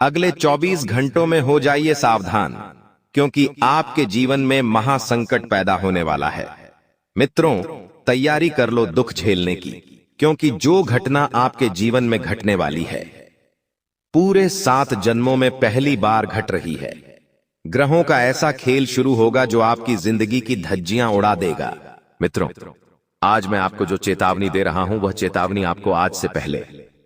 अगले 24 घंटों में हो जाइए सावधान, क्योंकि आपके जीवन में महासंकट पैदा होने वाला है। मित्रों, तैयारी कर लो दुख झेलने की, क्योंकि जो घटना आपके जीवन में घटने वाली है पूरे 7 जन्मों में पहली बार घट रही है। ग्रहों का ऐसा खेल शुरू होगा जो आपकी जिंदगी की धज्जियां उड़ा देगा। मित्रों, आज मैं आपको जो चेतावनी दे रहा हूं वह चेतावनी आपको आज से पहले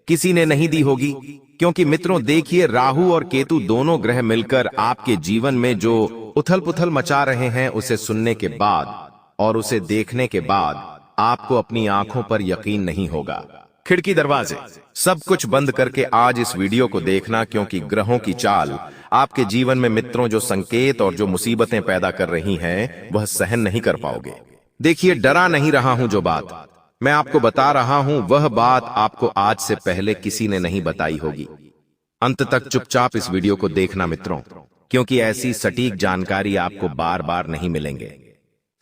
किसी ने नहीं दी होगी, क्योंकि मित्रों देखिए, राहु और केतु दोनों ग्रह मिलकर आपके जीवन में जो उथल पुथल मचा रहे हैं उसे सुनने के बाद और उसे देखने के बाद आपको अपनी आंखों पर यकीन नहीं होगा। खिड़की दरवाजे सब कुछ बंद करके आज इस वीडियो को देखना, क्योंकि ग्रहों की चाल आपके जीवन में मित्रों जो संकेत और जो मुसीबतें पैदा कर रही हैं वह सहन नहीं कर पाओगे। देखिए, डरा नहीं रहा हूं, जो बात मैं आपको बता रहा हूं वह बात आपको आज से पहले किसी ने नहीं बताई होगी। अंत तक चुपचाप इस वीडियो को देखना मित्रों, क्योंकि ऐसी सटीक जानकारी आपको बार बार नहीं मिलेंगे।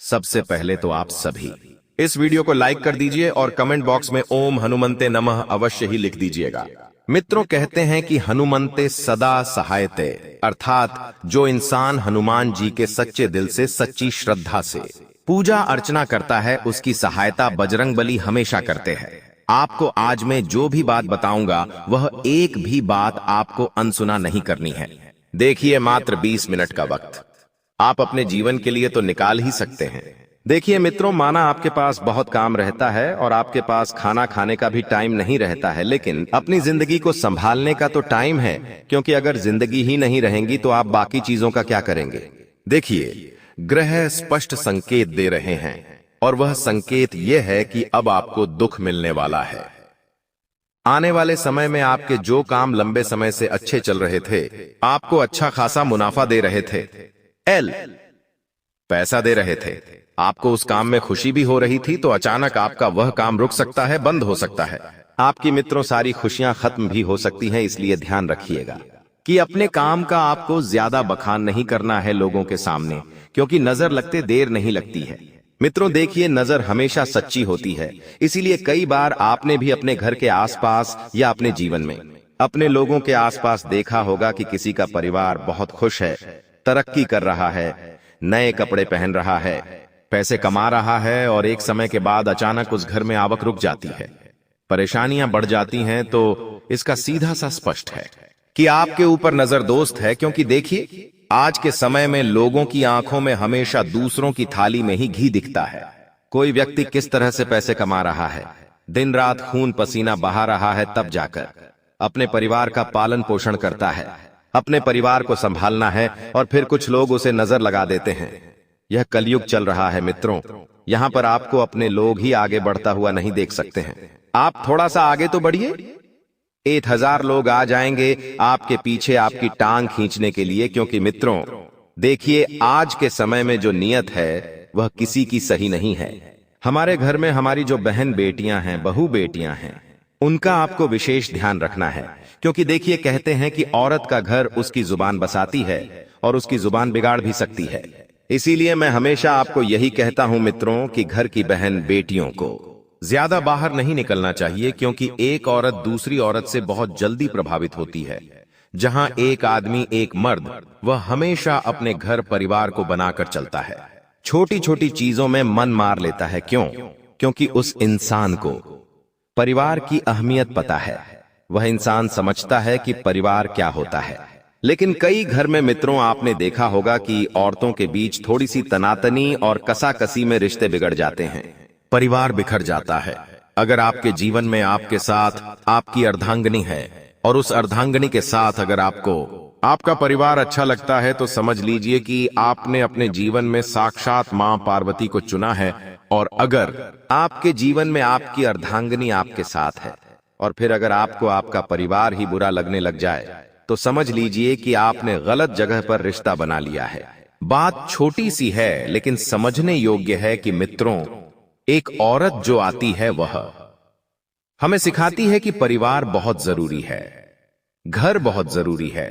सबसे पहले तो आप सभी इस वीडियो को लाइक कर दीजिए और कमेंट बॉक्स में ओम हनुमंते नमः अवश्य ही लिख दीजिएगा। मित्रों, कहते हैं कि हनुमंते सदा सहायते, अर्थात जो इंसान हनुमान जी के सच्चे दिल से सच्ची श्रद्धा से पूजा अर्चना करता है उसकी सहायता बजरंगबली हमेशा करते हैं। आपको आज मैं जो भी बात बताऊंगा वह एक भी बात आपको अनसुना नहीं करनी है। देखिए, मात्र 20 मिनट का वक्त आप अपने जीवन के लिए तो निकाल ही सकते हैं। देखिए मित्रों, माना आपके पास बहुत काम रहता है और आपके पास खाना खाने का भी टाइम नहीं रहता है, लेकिन अपनी जिंदगी को संभालने का तो टाइम है, क्योंकि अगर जिंदगी ही नहीं रहेंगी तो आप बाकी चीजों का क्या करेंगे। देखिए, ग्रह स्पष्ट संकेत दे रहे हैं और वह संकेत यह है कि अब आपको दुख मिलने वाला है। आने वाले समय में आपके जो काम लंबे समय से अच्छे चल रहे थे, आपको अच्छा खासा मुनाफा दे रहे थे, पैसा दे रहे थे, आपको उस काम में खुशी भी हो रही थी, तो अचानक आपका वह काम रुक सकता है, बंद हो सकता है। आपकी मित्रों सारी खुशियां खत्म भी हो सकती हैं, इसलिए ध्यान रखिएगा कि अपने काम का आपको ज्यादा बखान नहीं करना है लोगों के सामने, क्योंकि नजर लगते देर नहीं लगती है। मित्रों देखिए, नजर हमेशा सच्ची होती है, इसीलिए कई बार आपने भी अपने घर के आसपास या अपने जीवन में अपने लोगों के आसपास देखा होगा कि किसी का परिवार बहुत खुश है, तरक्की कर रहा है, नए कपड़े पहन रहा है, पैसे कमा रहा है, और एक समय के बाद अचानक उस घर में आवक रुक जाती है, परेशानियां बढ़ जाती हैं। तो इसका सीधा सा स्पष्ट है कि आपके ऊपर नजर दोस्त है, क्योंकि देखिए, आज के समय में लोगों की आंखों में हमेशा दूसरों की थाली में ही घी दिखता है। कोई व्यक्ति किस तरह से पैसे कमा रहा है, दिन रात खून पसीना बहा रहा है, तब जाकर अपने परिवार का पालन पोषण करता है, अपने परिवार को संभालना है, और फिर कुछ लोग उसे नजर लगा देते हैं। यह कलयुग चल रहा है मित्रों, यहाँ पर आपको अपने लोग ही आगे बढ़ता हुआ नहीं देख सकते हैं। आप थोड़ा सा आगे तो बढ़िए, 1000 लोग आ जाएंगे आपके पीछे आपकी टांग खींचने के लिए, क्योंकि मित्रों देखिए, आज के समय में जो नियत है वह किसी की सही नहीं है। हमारे घर में हमारी जो बहन बेटियां हैं, बहू बेटियां हैं, उनका आपको विशेष ध्यान रखना है, क्योंकि देखिए, कहते हैं कि औरत का घर उसकी जुबान बसाती है और उसकी जुबान बिगाड़ भी सकती है। इसीलिए मैं हमेशा आपको यही कहता हूं मित्रों कि घर की बहन बेटियों को ज्यादा बाहर नहीं निकलना चाहिए, क्योंकि एक औरत दूसरी औरत से बहुत जल्दी प्रभावित होती है। जहां एक आदमी, एक मर्द, वह हमेशा अपने घर परिवार को बनाकर चलता है, छोटी छोटी चीजों में मन मार लेता है। क्यों? क्योंकि उस इंसान को परिवार की अहमियत पता है, वह इंसान समझता है कि परिवार क्या होता है। लेकिन कई घर में मित्रों आपने देखा होगा कि औरतों के बीच थोड़ी सी तनातनी और कसाकसी में रिश्ते बिगड़ जाते हैं, परिवार बिखर जाता है। अगर आपके जीवन में आपके साथ आपकी अर्धांगिनी है और उस अर्धांगिनी के साथ अगर आपको आपका परिवार अच्छा लगता है, तो समझ लीजिए कि आपने अपने जीवन में साक्षात मां पार्वती को चुना है। और अगर आपके जीवन में आपकी अर्धांगिनी आपके साथ है और फिर अगर आपको आपका परिवार ही बुरा लगने लग जाए, तो समझ लीजिए कि आपने गलत जगह पर रिश्ता बना लिया है। बात छोटी सी है, लेकिन समझने योग्य है कि मित्रों, एक औरत जो आती है वह हमें सिखाती है कि परिवार बहुत जरूरी है, घर बहुत जरूरी है,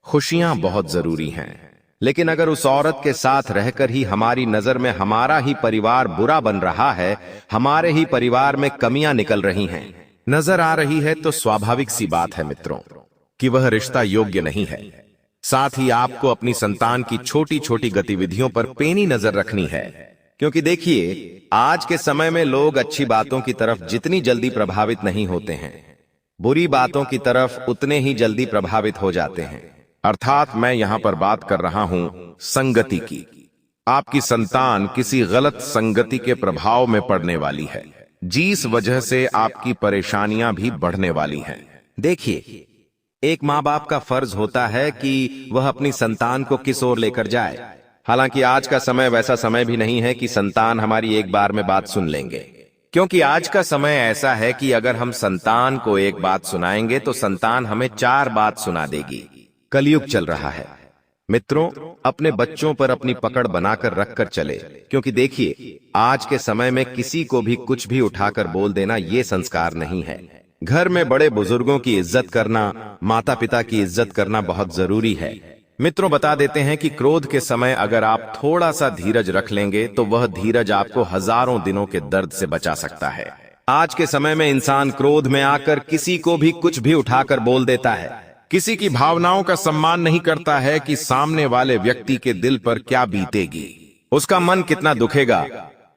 खुशियां बहुत जरूरी हैं। लेकिन अगर उस औरत के साथ रहकर ही हमारी नजर में हमारा ही परिवार बुरा बन रहा है, हमारे ही परिवार में कमियां निकल रही हैं, नजर आ रही है, तो स्वाभाविक सी बात है मित्रों, कि वह रिश्ता योग्य नहीं है। साथ ही आपको अपनी संतान की छोटी छोटी गतिविधियों पर पेनी नजर रखनी है, क्योंकि देखिए आज के समय में लोग अच्छी बातों की तरफ जितनी जल्दी प्रभावित नहीं होते हैं, बुरी बातों की तरफ उतने ही जल्दी प्रभावित हो जाते हैं। अर्थात मैं यहां पर बात कर रहा हूं संगति की। आपकी संतान किसी गलत संगति के प्रभाव में पड़ने वाली है, जिस वजह से आपकी परेशानियां भी बढ़ने वाली हैं। देखिए, एक माँ बाप का फर्ज होता है कि वह अपनी संतान को किस ओर लेकर जाए। हालांकि आज का समय वैसा समय भी नहीं है कि संतान हमारी एक बार में बात सुन लेंगे, क्योंकि आज का समय ऐसा है कि अगर हम संतान को एक बात सुनाएंगे तो संतान हमें 4 बात सुना देगी। कलयुग चल रहा है मित्रों, अपने बच्चों पर अपनी पकड़ बनाकर रखकर चले, क्योंकि देखिए आज के समय में किसी को भी कुछ भी उठाकर बोल देना ये संस्कार नहीं है। घर में बड़े बुजुर्गों की इज्जत करना, माता पिता की इज्जत करना बहुत जरूरी है। मित्रों, बता देते हैं कि क्रोध के समय अगर आप थोड़ा सा धीरज रख लेंगे तो वह धीरज आपको हजारों दिनों के दर्द से बचा सकता है। आज के समय में इंसान क्रोध में आकर किसी को भी कुछ भी उठाकर बोल देता है, किसी की भावनाओं का सम्मान नहीं करता है कि सामने वाले व्यक्ति के दिल पर क्या बीतेगी, उसका मन कितना दुखेगा।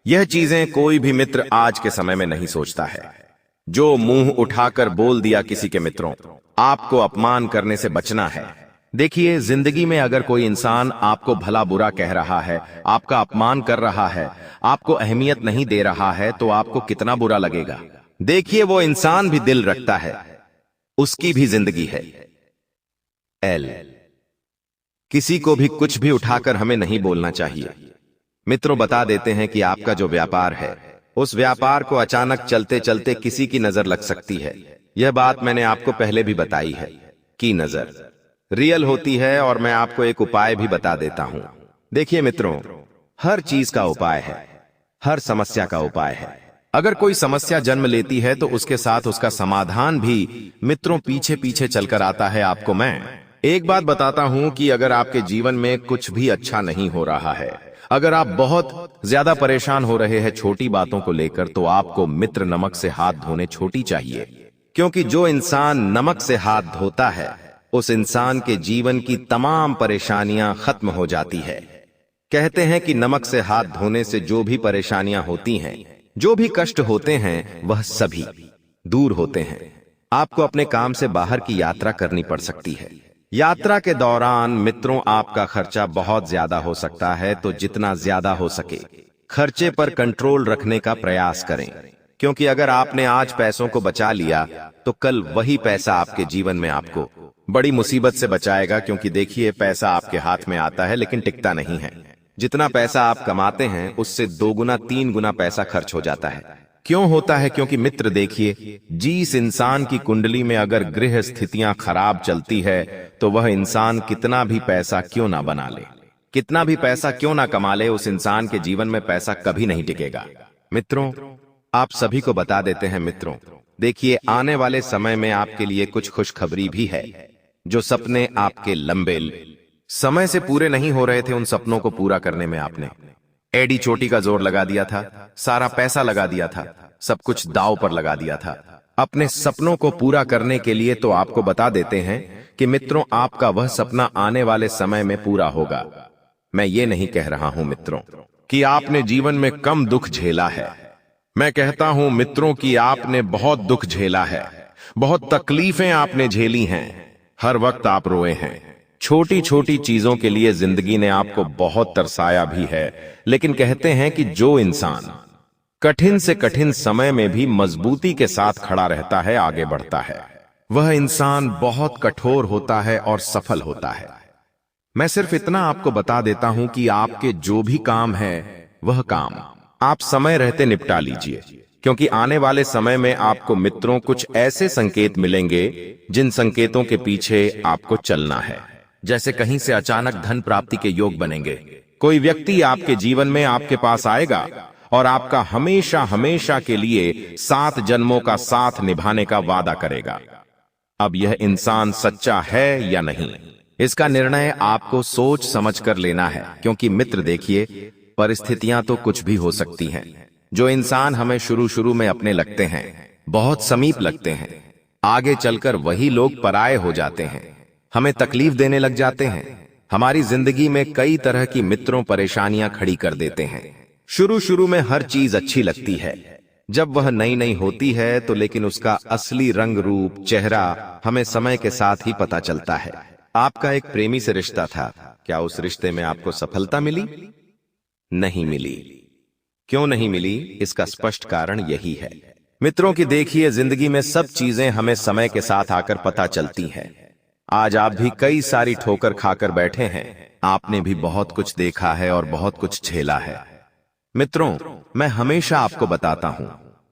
यह चीजें कोई भी मित्र आज के समय में नहीं सोचता है। जो मुंह उठाकर बोल दिया किसी के मित्रों, आपको अपमान करने से बचना है। देखिए, जिंदगी में अगर कोई इंसान आपको भला बुरा कह रहा है, आपका अपमान कर रहा है, आपको अहमियत नहीं दे रहा है, तो आपको कितना बुरा लगेगा। देखिए, वो इंसान भी दिल रखता है, उसकी भी जिंदगी है। किसी को भी कुछ भी उठाकर हमें नहीं बोलना चाहिए। मित्रों, बता देते हैं कि आपका जो व्यापार है, उस व्यापार को अचानक चलते चलते किसी की नजर लग सकती है। यह बात मैंने आपको पहले भी बताई है कि नजर रियल होती है, और मैं आपको एक उपाय भी बता देता हूं। देखिए मित्रों, हर चीज का उपाय है, हर समस्या का उपाय है। अगर कोई समस्या जन्म लेती है तो उसके साथ उसका समाधान भी मित्रों पीछे पीछे चलकर आता है। आपको मैं एक बात बताता हूं कि अगर आपके जीवन में कुछ भी अच्छा नहीं हो रहा है, अगर आप बहुत ज्यादा परेशान हो रहे हैं छोटी बातों को लेकर, तो आपको मित्र नमक से हाथ धोने छोटी चाहिए, क्योंकि जो इंसान नमक से हाथ धोता है उस इंसान के जीवन की तमाम परेशानियां खत्म हो जाती है। कहते हैं कि नमक से हाथ धोने से जो भी परेशानियां होती हैं, जो भी कष्ट होते हैं, वह सभी दूर होते हैं। आपको अपने काम से बाहर की यात्रा करनी पड़ सकती है। यात्रा के दौरान मित्रों आपका खर्चा बहुत ज्यादा हो सकता है, तो जितना ज्यादा हो सके खर्चे पर कंट्रोल रखने का प्रयास करें, क्योंकि अगर आपने आज पैसों को बचा लिया तो कल वही पैसा आपके जीवन में आपको बड़ी मुसीबत से बचाएगा। क्योंकि देखिए, पैसा आपके हाथ में आता है लेकिन टिकता नहीं है। जितना पैसा आप कमाते हैं उससे 2 गुना 3 गुना पैसा खर्च हो जाता है। क्यों होता है? क्योंकि मित्र देखिए, जिस इंसान की कुंडली में अगर गृह स्थितियां खराब चलती है तो वह इंसान कितना भी पैसा क्यों ना बना ले, कितना भी पैसा क्यों ना कमा ले, उस इंसान के जीवन में पैसा कभी नहीं टिकेगा। मित्रों, आप सभी को बता देते हैं मित्रों, देखिए आने वाले समय में आपके लिए कुछ खुशखबरी भी है। जो सपने आपके लंबे समय से पूरे नहीं हो रहे थे, उन सपनों को पूरा करने में आपने एडी चोटी का जोर लगा दिया था, सारा पैसा लगा दिया था, सब कुछ दांव पर लगा दिया था अपने सपनों को पूरा करने के लिए। तो आपको बता देते हैं कि मित्रों, आपका वह सपना आने वाले समय में पूरा होगा। मैं ये नहीं कह रहा हूं मित्रों कि आपने जीवन में कम दुख झेला है, मैं कहता हूं मित्रों कि आपने बहुत दुख झेला है, बहुत तकलीफें आपने झेली हैं, हर वक्त आप रोए हैं। छोटी छोटी चीजों के लिए जिंदगी ने आपको बहुत तरसाया भी है, लेकिन कहते हैं कि जो इंसान कठिन से कठिन समय में भी मजबूती के साथ खड़ा रहता है, आगे बढ़ता है, वह इंसान बहुत कठोर होता है और सफल होता है। मैं सिर्फ इतना आपको बता देता हूं कि आपके जो भी काम है वह काम आप समय रहते निपटा लीजिए, क्योंकि आने वाले समय में आपको मित्रों कुछ ऐसे संकेत मिलेंगे जिन संकेतों के पीछे आपको चलना है। जैसे कहीं से अचानक धन प्राप्ति के योग बनेंगे, कोई व्यक्ति आपके जीवन में आपके पास आएगा और आपका हमेशा हमेशा के लिए 7 जन्मों का साथ निभाने का वादा करेगा। अब यह इंसान सच्चा है या नहीं, इसका निर्णय आपको सोच समझकर लेना है, क्योंकि मित्र देखिए, परिस्थितियां तो कुछ भी हो सकती हैं। जो इंसान हमें शुरू शुरू में अपने लगते हैं, बहुत समीप लगते हैं, आगे चलकर वही लोग पराये हो जाते हैं, हमें तकलीफ देने लग जाते हैं। हमारी जिंदगी में कई तरह की मित्रों परेशानियां खड़ी कर देते हैं। शुरू में हर चीज अच्छी लगती है, जब वह नई नई होती है तो, लेकिन उसका असली रंग रूप चेहरा हमें समय के साथ ही पता चलता है। आपका एक प्रेमी से रिश्ता था, क्या उस रिश्ते में आपको सफलता मिली? नहीं मिली। क्यों नहीं मिली? इसका स्पष्ट कारण यही है। मित्रों की देखिए, जिंदगी में सब चीजें हमें समय के साथ आकर पता चलती हैं। आज आप भी कई सारी ठोकर खाकर बैठे हैं, आपने भी बहुत कुछ देखा है और बहुत कुछ झेला है। मित्रों, मैं हमेशा आपको बताता हूं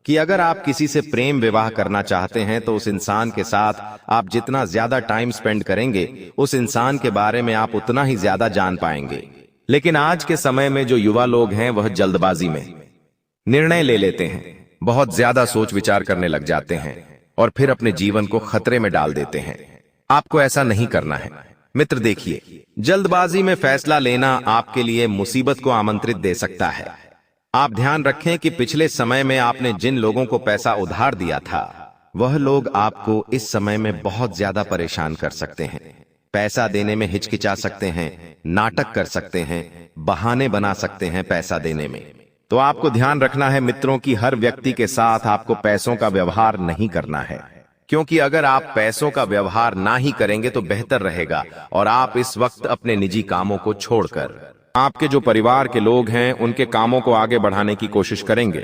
कि अगर आप किसी से प्रेम विवाह करना चाहते हैं तो उस इंसान के साथ आप जितना ज्यादा टाइम स्पेंड करेंगे, उस इंसान के बारे में आप उतना ही ज्यादा जान पाएंगे। लेकिन आज के समय में जो युवा लोग हैं वह जल्दबाजी में निर्णय ले लेते हैं, बहुत ज्यादा सोच विचार करने लग जाते हैं और फिर अपने जीवन को खतरे में डाल देते हैं। आपको ऐसा नहीं करना है। मित्र देखिए, जल्दबाजी में फैसला लेना आपके लिए मुसीबत को आमंत्रित दे सकता है। आप ध्यान रखें कि पिछले समय में आपने जिन लोगों को पैसा उधार दिया था, वह लोग आपको इस समय में बहुत ज्यादा परेशान कर सकते हैं। पैसा देने में हिचकिचा सकते हैं, नाटक कर सकते हैं, बहाने बना सकते हैं पैसा देने में। तो आपको ध्यान रखना है मित्रों कि हर व्यक्ति के साथ आपको पैसों का व्यवहार नहीं करना है, क्योंकि अगर आप पैसों का व्यवहार ना ही करेंगे तो बेहतर रहेगा। और आप इस वक्त अपने निजी कामों को छोड़कर आपके जो परिवार के लोग हैं उनके कामों को आगे बढ़ाने की कोशिश करेंगे,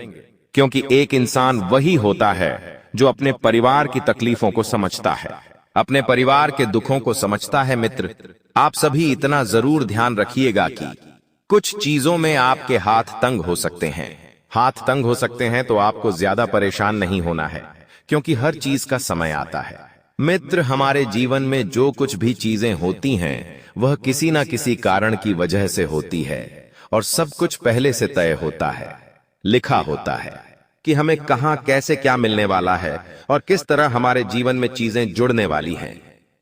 क्योंकि एक इंसान वही होता है जो अपने परिवार की तकलीफों को समझता है, अपने परिवार के दुखों को समझता है। मित्र, आप सभी इतना जरूर ध्यान रखिएगा कि कुछ चीजों में आपके हाथ तंग हो सकते हैं। हाथ तंग हो सकते हैं तो आपको ज्यादा परेशान नहीं होना है, क्योंकि हर चीज का समय आता है। मित्र, हमारे जीवन में जो कुछ भी चीजें होती हैं वह किसी न किसी कारण की वजह से होती है, और सब कुछ पहले से तय होता है, लिखा होता है कि हमें कहां कैसे क्या मिलने वाला है और किस तरह हमारे जीवन में चीजें जुड़ने वाली हैं।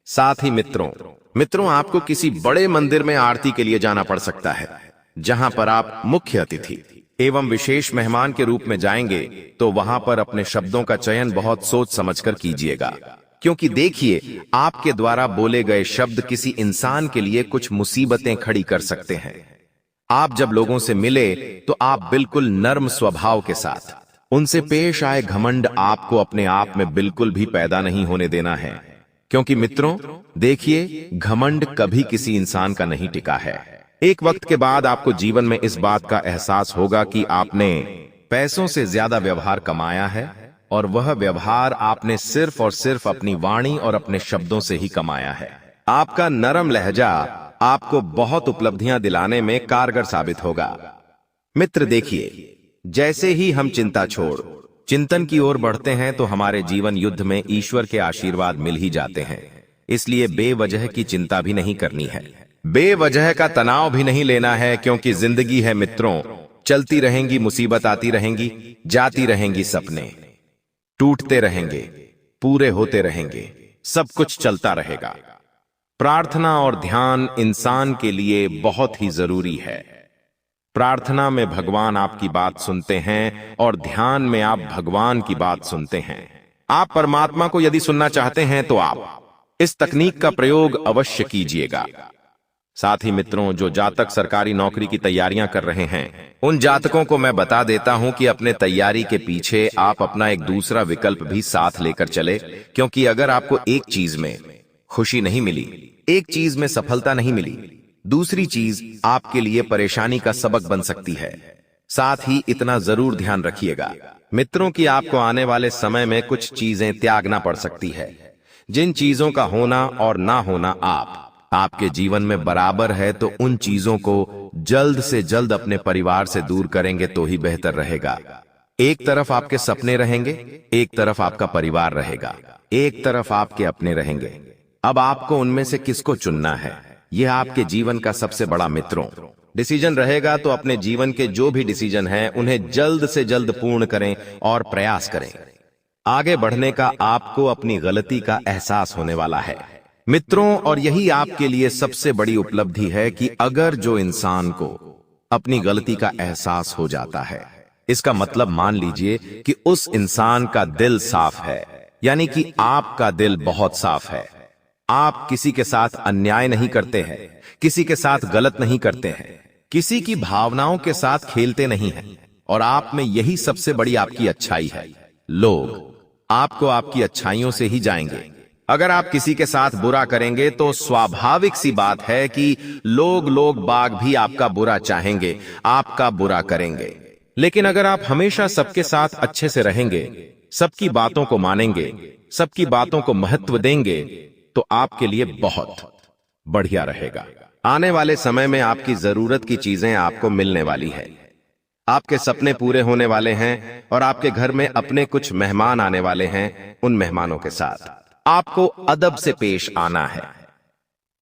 साथ ही मित्रों आपको किसी बड़े मंदिर में आरती के लिए जाना पड़ सकता है, जहां पर आप मुख्य अतिथि एवं विशेष मेहमान के रूप में जाएंगे, तो वहां पर अपने शब्दों का चयन बहुत सोच समझकर कीजिएगा, क्योंकि देखिए, आपके द्वारा बोले गए शब्द किसी इंसान के लिए कुछ मुसीबतें खड़ी कर सकते हैं। आप जब लोगों से मिले तो आप बिल्कुल नर्म स्वभाव के साथ उनसे पेश आए घमंड आपको अपने आप में बिल्कुल भी पैदा नहीं होने देना है, क्योंकि मित्रों देखिए, घमंड कभी किसी इंसान का नहीं टिका है। एक वक्त के बाद आपको जीवन में इस बात का एहसास होगा कि आपने पैसों से ज्यादा व्यवहार कमाया है, और वह व्यवहार आपने सिर्फ और सिर्फ अपनी वाणी और अपने शब्दों से ही कमाया है। आपका नरम लहजा आपको बहुत उपलब्धियां दिलाने में कारगर साबित होगा। मित्र देखिए, जैसे ही हम चिंता छोड़ चिंतन की ओर बढ़ते हैं तो हमारे जीवन युद्ध में ईश्वर के आशीर्वाद मिल ही जाते हैं। इसलिए बेवजह की चिंता भी नहीं करनी है, बेवजह का तनाव भी नहीं लेना है, क्योंकि जिंदगी है मित्रों, चलती रहेंगी मुसीबत, आती रहेंगी जाती रहेंगी, सपने टूटते रहेंगे, पूरे होते रहेंगे, सब कुछ चलता रहेगा। प्रार्थना और ध्यान इंसान के लिए बहुत ही जरूरी है। प्रार्थना में भगवान आपकी बात सुनते हैं और ध्यान में आप भगवान की बात सुनते हैं। आप परमात्मा को यदि सुनना चाहते हैं तो आप इस तकनीक का प्रयोग अवश्य कीजिएगा। साथ ही मित्रों, जो जातक सरकारी नौकरी की तैयारियां कर रहे हैं, उन जातकों को मैं बता देता हूं कि अपने तैयारी के पीछे आप अपना एक दूसरा विकल्प भी साथ लेकर चले, क्योंकि अगर आपको एक चीज में खुशी नहीं मिली, एक चीज में सफलता नहीं मिली, दूसरी चीज आपके लिए परेशानी का सबक बन सकती है। साथ ही इतना जरूर ध्यान रखिएगा मित्रों कि आपको आने वाले समय में कुछ चीजें त्यागना पड़ सकती है। जिन चीजों का होना और ना होना आपके जीवन में बराबर है, तो उन चीजों को जल्द से जल्द अपने परिवार से दूर करेंगे तो ही बेहतर रहेगा। एक तरफ आपके सपने रहेंगे, एक तरफ आपका परिवार रहेगा, एक तरफ आपके अपने रहेंगे। अब आपको उनमें से किसको चुनना है, यह आपके जीवन का सबसे बड़ा मित्रों डिसीजन रहेगा। तो अपने जीवन के जो भी डिसीजन हैं उन्हें जल्द से जल्द पूर्ण करें और प्रयास करें। आगे बढ़ने का आपको अपनी गलती का एहसास होने वाला है मित्रों, और यही आपके लिए सबसे बड़ी उपलब्धि है कि अगर जो इंसान को अपनी गलती का एहसास हो जाता है, इसका मतलब मान लीजिए कि उस इंसान का दिल साफ है, यानी कि आपका दिल बहुत साफ है। आप किसी के साथ अन्याय नहीं करते हैं, किसी के साथ गलत नहीं करते हैं, किसी की भावनाओं के साथ खेलते नहीं हैं, और आप में यही सबसे बड़ी आपकी अच्छाई है। लोग आपको आपकी अच्छाइयों से ही जाएंगे। अगर आप किसी के साथ बुरा करेंगे तो स्वाभाविक सी बात है कि लोग बाग भी आपका बुरा चाहेंगे, आपका बुरा करेंगे। लेकिन अगर आप हमेशा सबके साथ अच्छे से रहेंगे, सबकी बातों को मानेंगे, सबकी बातों को महत्व देंगे, तो आपके लिए बहुत बढ़िया रहेगा। आने वाले समय में आपकी जरूरत की चीजें आपको मिलने वाली है। आपके सपने पूरे होने वाले हैं और आपके घर में अपने कुछ मेहमान आने वाले हैं। उन मेहमानों के साथ आपको अदब से पेश आना है।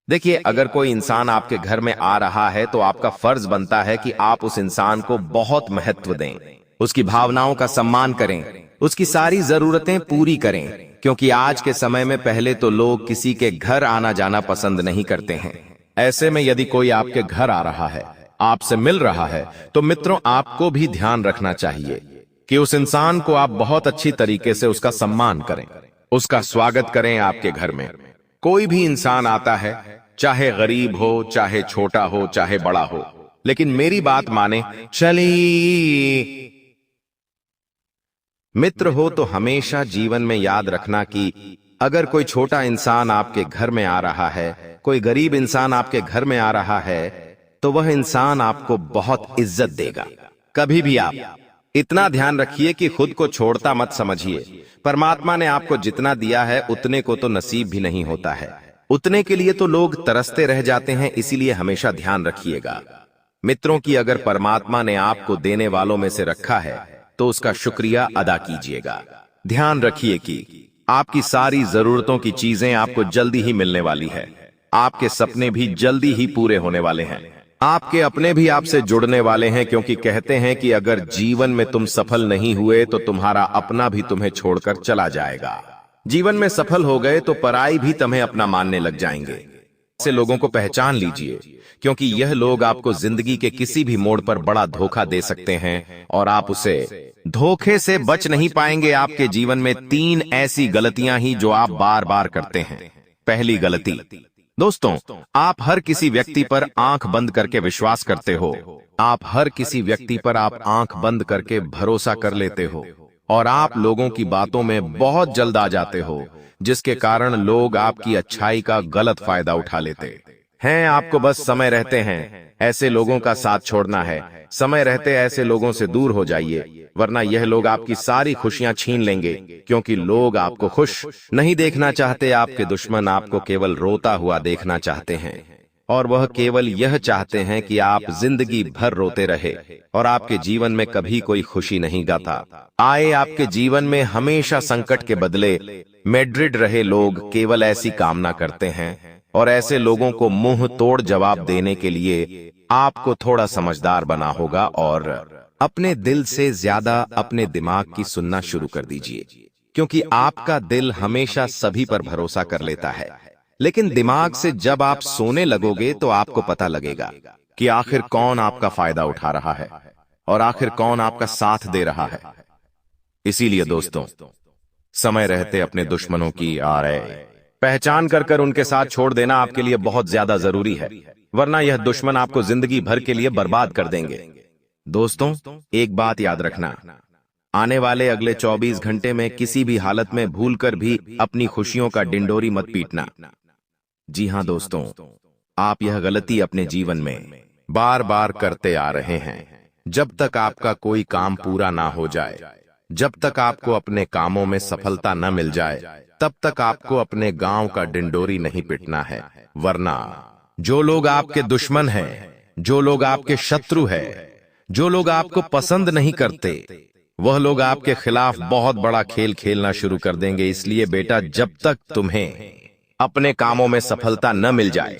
देखिए, अगर कोई इंसान आपके घर में आ रहा है तो आपका फर्ज बनता है कि आप उस इंसान को बहुत महत्व दें, उसकी भावनाओं का सम्मान करें, उसकी सारी जरूरतें पूरी करें। क्योंकि आज के समय में पहले तो लोग किसी के घर आना जाना पसंद नहीं करते हैं। ऐसे में यदि कोई आपके घर आ रहा है, आपसे मिल रहा है, तो मित्रों आपको भी ध्यान रखना चाहिए कि उस इंसान को आप बहुत अच्छी तरीके से उसका सम्मान करें, उसका स्वागत करें। आपके घर में कोई भी इंसान आता है, चाहे गरीब हो, चाहे छोटा हो, चाहे बड़ा हो, लेकिन मेरी बात माने, चलिए मित्र हो तो हमेशा जीवन में याद रखना कि अगर कोई छोटा इंसान आपके घर में आ रहा है, कोई गरीब इंसान आपके घर में आ रहा है, तो वह इंसान आपको बहुत इज्जत देगा। कभी भी आप इतना ध्यान रखिए कि खुद को छोड़ता मत समझिए। परमात्मा ने आपको जितना दिया है उतने को तो नसीब भी नहीं होता है, उतने के लिए तो लोग तरसते रह जाते हैं। इसीलिए हमेशा ध्यान रखिएगा मित्रों की अगर परमात्मा ने आपको देने वालों में से रखा है तो उसका शुक्रिया अदा कीजिएगा। ध्यान रखिए कि आपकी सारी जरूरतों की चीजें आपको जल्दी ही मिलने वाली है। आपके सपने भी जल्दी ही पूरे होने वाले हैं। आपके अपने भी आपसे जुड़ने वाले हैं, क्योंकि कहते हैं कि अगर जीवन में तुम सफल नहीं हुए तो तुम्हारा अपना भी तुम्हें छोड़कर चला जाएगा। जीवन में सफल हो गए तो पराई भी तुम्हें अपना मानने लग जाएंगे। ऐसे लोगों को पहचान लीजिए, क्योंकि यह लोग आपको जिंदगी के किसी भी मोड़ पर बड़ा धोखा दे सकते हैं और आप उसे धोखे से बच नहीं पाएंगे। आपके जीवन में 3 ऐसी गलतियां ही जो आप बार बार करते हैं। पहली गलती, दोस्तों, आप हर किसी व्यक्ति पर आंख बंद करके विश्वास करते हो। आप हर किसी व्यक्ति पर आप आंख बंद करके भरोसा कर लेते हो और आप लोगों की बातों में बहुत जल्द आ जाते हो, जिसके कारण लोग आपकी अच्छाई का गलत फायदा उठा लेते हैं। आपको बस समय रहते हैं ऐसे लोगों का साथ छोड़ना है। समय रहते ऐसे लोगों से दूर हो जाइए, वरना यह लोग आपकी सारी खुशियां छीन लेंगे। क्योंकि लोग आपको खुश नहीं देखना चाहते। आपके दुश्मन आपको केवल रोता हुआ देखना चाहते हैं, और वह केवल यह चाहते हैं कि आप जिंदगी भर रोते रहे और आपके जीवन में कभी कोई खुशी नहीं गाता आए। आपके जीवन में हमेशा संकट के बदले मेड्रिड रहे लोग केवल ऐसी कामना करते हैं, और ऐसे लोगों को मुंह तोड़ जवाब देने के लिए आपको थोड़ा समझदार बना होगा और अपने दिल से ज्यादा अपने दिमाग की सुनना शुरू कर दीजिए। क्योंकि आपका दिल हमेशा सभी पर भरोसा कर लेता है, लेकिन दिमाग से जब आप सोने लगोगे तो आपको पता लगेगा कि आखिर कौन आपका फायदा उठा रहा है और आखिर कौन आपका साथ दे रहा है। इसीलिए दोस्तों, समय रहते अपने दुश्मनों की पहचान कर उनके साथ छोड़ देना आपके लिए बहुत ज्यादा जरूरी है, वरना यह दुश्मन आपको जिंदगी भर के लिए बर्बाद कर देंगे। दोस्तों, एक बात याद रखना, आने वाले अगले 24 घंटे में किसी भी हालत में भूलकर भी अपनी खुशियों का डिंडोरी मत पीटना। जी हां दोस्तों, आप यह गलती अपने जीवन में बार बार करते आ रहे हैं। जब तक आपका कोई काम पूरा ना हो जाए, जब तक आपको अपने कामों में सफलता न मिल जाए, तब तक आपको अपने गांव का डिंडोरी नहीं पीटना है। वरना जो लोग आपके दुश्मन हैं, जो लोग आपके शत्रु हैं, जो लोग आपको पसंद नहीं करते, वह लोग आपके खिलाफ बहुत बड़ा खेल खेलना शुरू कर देंगे। इसलिए बेटा, जब तक तुम्हें अपने कामों में सफलता न मिल जाए,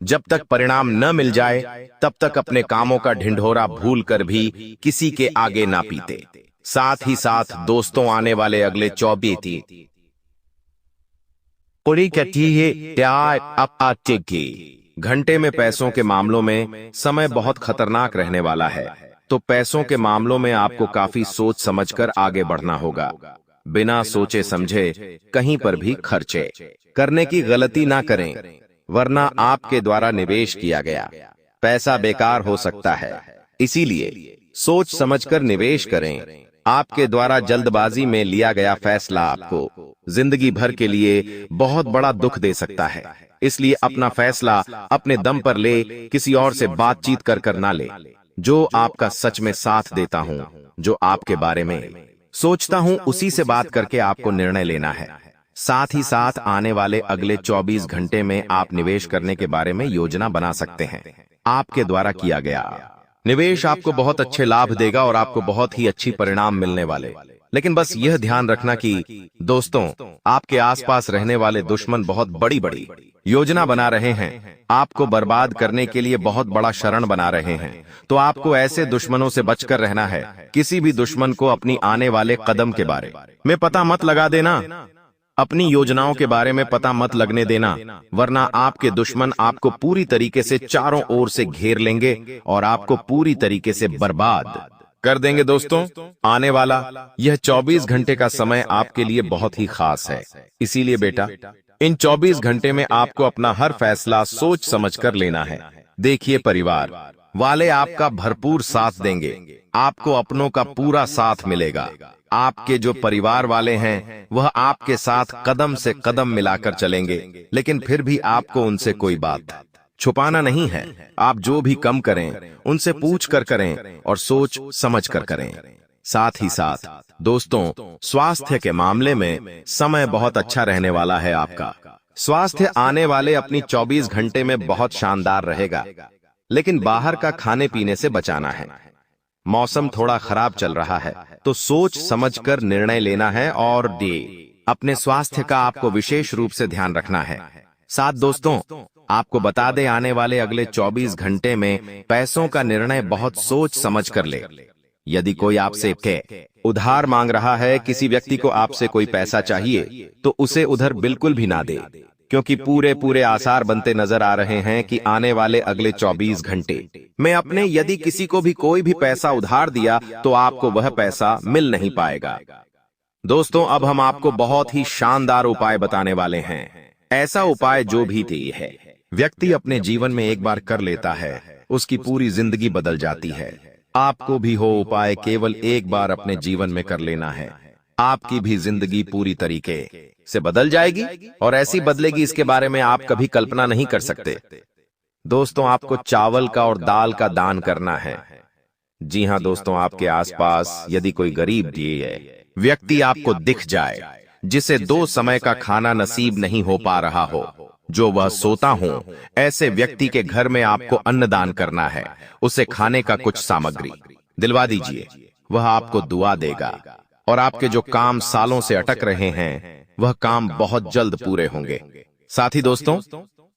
जब तक परिणाम न मिल जाए, तब तक अपने कामों का ढिंढोरा भूल कर भी किसी के आगे ना पीते। साथ ही साथ दोस्तों, आने वाले अगले 24 घंटे में पैसों के मामलों में समय बहुत खतरनाक रहने वाला है। तो पैसों के मामलों में आपको काफी सोच समझकर आगे बढ़ना होगा। बिना सोचे समझे कहीं पर भी खर्चे करने की गलती ना करें, वरना आपके द्वारा निवेश किया गया पैसा बेकार हो सकता है। इसीलिए सोच समझकर निवेश करें। आपके द्वारा जल्दबाजी में लिया गया फैसला आपको जिंदगी भर के लिए बहुत बड़ा दुख दे सकता है। इसलिए अपना फैसला अपने दम पर ले, किसी और से बातचीत कर ना ले। जो आपका सच में साथ देता हूं, जो आपके बारे में सोचता हूं, उसी से बात करके आपको निर्णय लेना है। साथ ही साथ आने वाले अगले 24 घंटे में आप निवेश करने के बारे में योजना बना सकते हैं। आपके द्वारा किया गया निवेश आपको बहुत अच्छे लाभ देगा और आपको बहुत ही अच्छी परिणाम मिलने वाले। लेकिन बस यह ध्यान रखना कि दोस्तों, आपके आसपास रहने वाले दुश्मन बहुत बड़ी बड़ी योजना बना रहे हैं, आपको बर्बाद करने के लिए बहुत बड़ा शरण बना रहे हैं। तो आपको ऐसे दुश्मनों से बचकर रहना है। किसी भी दुश्मन को अपनी आने वाले कदम के बारे में पता मत लगा देना, अपनी योजनाओं के बारे में पता मत लगने देना, वरना आपके दुश्मन आपको पूरी तरीके से चारों ओर से घेर लेंगे और आपको पूरी तरीके से बर्बाद कर देंगे। दोस्तों, आने वाला यह 24 घंटे का समय आपके लिए बहुत ही खास है। इसीलिए बेटा, इन 24 घंटे में आपको अपना हर फैसला सोच समझकर लेना है। देखिए, परिवार वाले आपका भरपूर साथ देंगे, आपको अपनों का पूरा साथ मिलेगा। आपके जो परिवार वाले हैं वह आपके साथ कदम से कदम मिलाकर चलेंगे, लेकिन फिर भी आपको उनसे कोई बात छुपाना नहीं है। आप जो भी कम करें उनसे पूछ कर करें और सोच समझ कर करें। साथ ही साथ दोस्तों, स्वास्थ्य के मामले में समय बहुत अच्छा रहने वाला है। आपका स्वास्थ्य आने वाले अपनी 24 घंटे में बहुत शानदार रहेगा, लेकिन बाहर का खाने पीने से बचाना है। मौसम थोड़ा खराब चल रहा है, तो सोच समझकर निर्णय लेना है और अपने स्वास्थ्य का आपको विशेष रूप से ध्यान रखना है। साथ दोस्तों, आपको बता दें, आने वाले अगले 24 घंटे में पैसों का निर्णय बहुत सोच समझ कर ले। यदि कोई आपसे उधार मांग रहा है, किसी व्यक्ति को आपसे कोई पैसा चाहिए, तो उसे उधर बिल्कुल भी ना दे, क्योंकि पूरे आसार बनते नजर आ रहे हैं कि आने वाले अगले 24 घंटे में अपने यदि किसी को भी कोई भी पैसा उधार दिया तो आपको वह पैसा मिल नहीं पाएगा। दोस्तों, अब हम आपको बहुत ही शानदार उपाय बताने वाले हैं। ऐसा उपाय जो भी है व्यक्ति अपने जीवन में एक बार कर लेता है, उसकी पूरी जिंदगी बदल जाती है। आपको भी हो उपाय केवल एक बार अपने जीवन में कर लेना है, आपकी भी जिंदगी पूरी तरीके से बदल जाएगी और ऐसी बदलेगी इसके बारे में आप कभी कल्पना नहीं कर सकते। दोस्तों, आपको चावल का और दाल का दान करना है। जी हां दोस्तों, आपके आसपास यदि कोई गरीब व्यक्ति आपको दिख जाए, जिसे 2 समय का खाना नसीब नहीं हो पा रहा हो, जो वह सोता हो, ऐसे व्यक्ति के घर में आपको अन्नदान करना है। उसे खाने का कुछ सामग्री दिलवा दीजिए, वह आपको दुआ देगा और आपके जो काम सालों से अटक रहे हैं वह काम बहुत जल्द पूरे होंगे। साथ ही दोस्तों,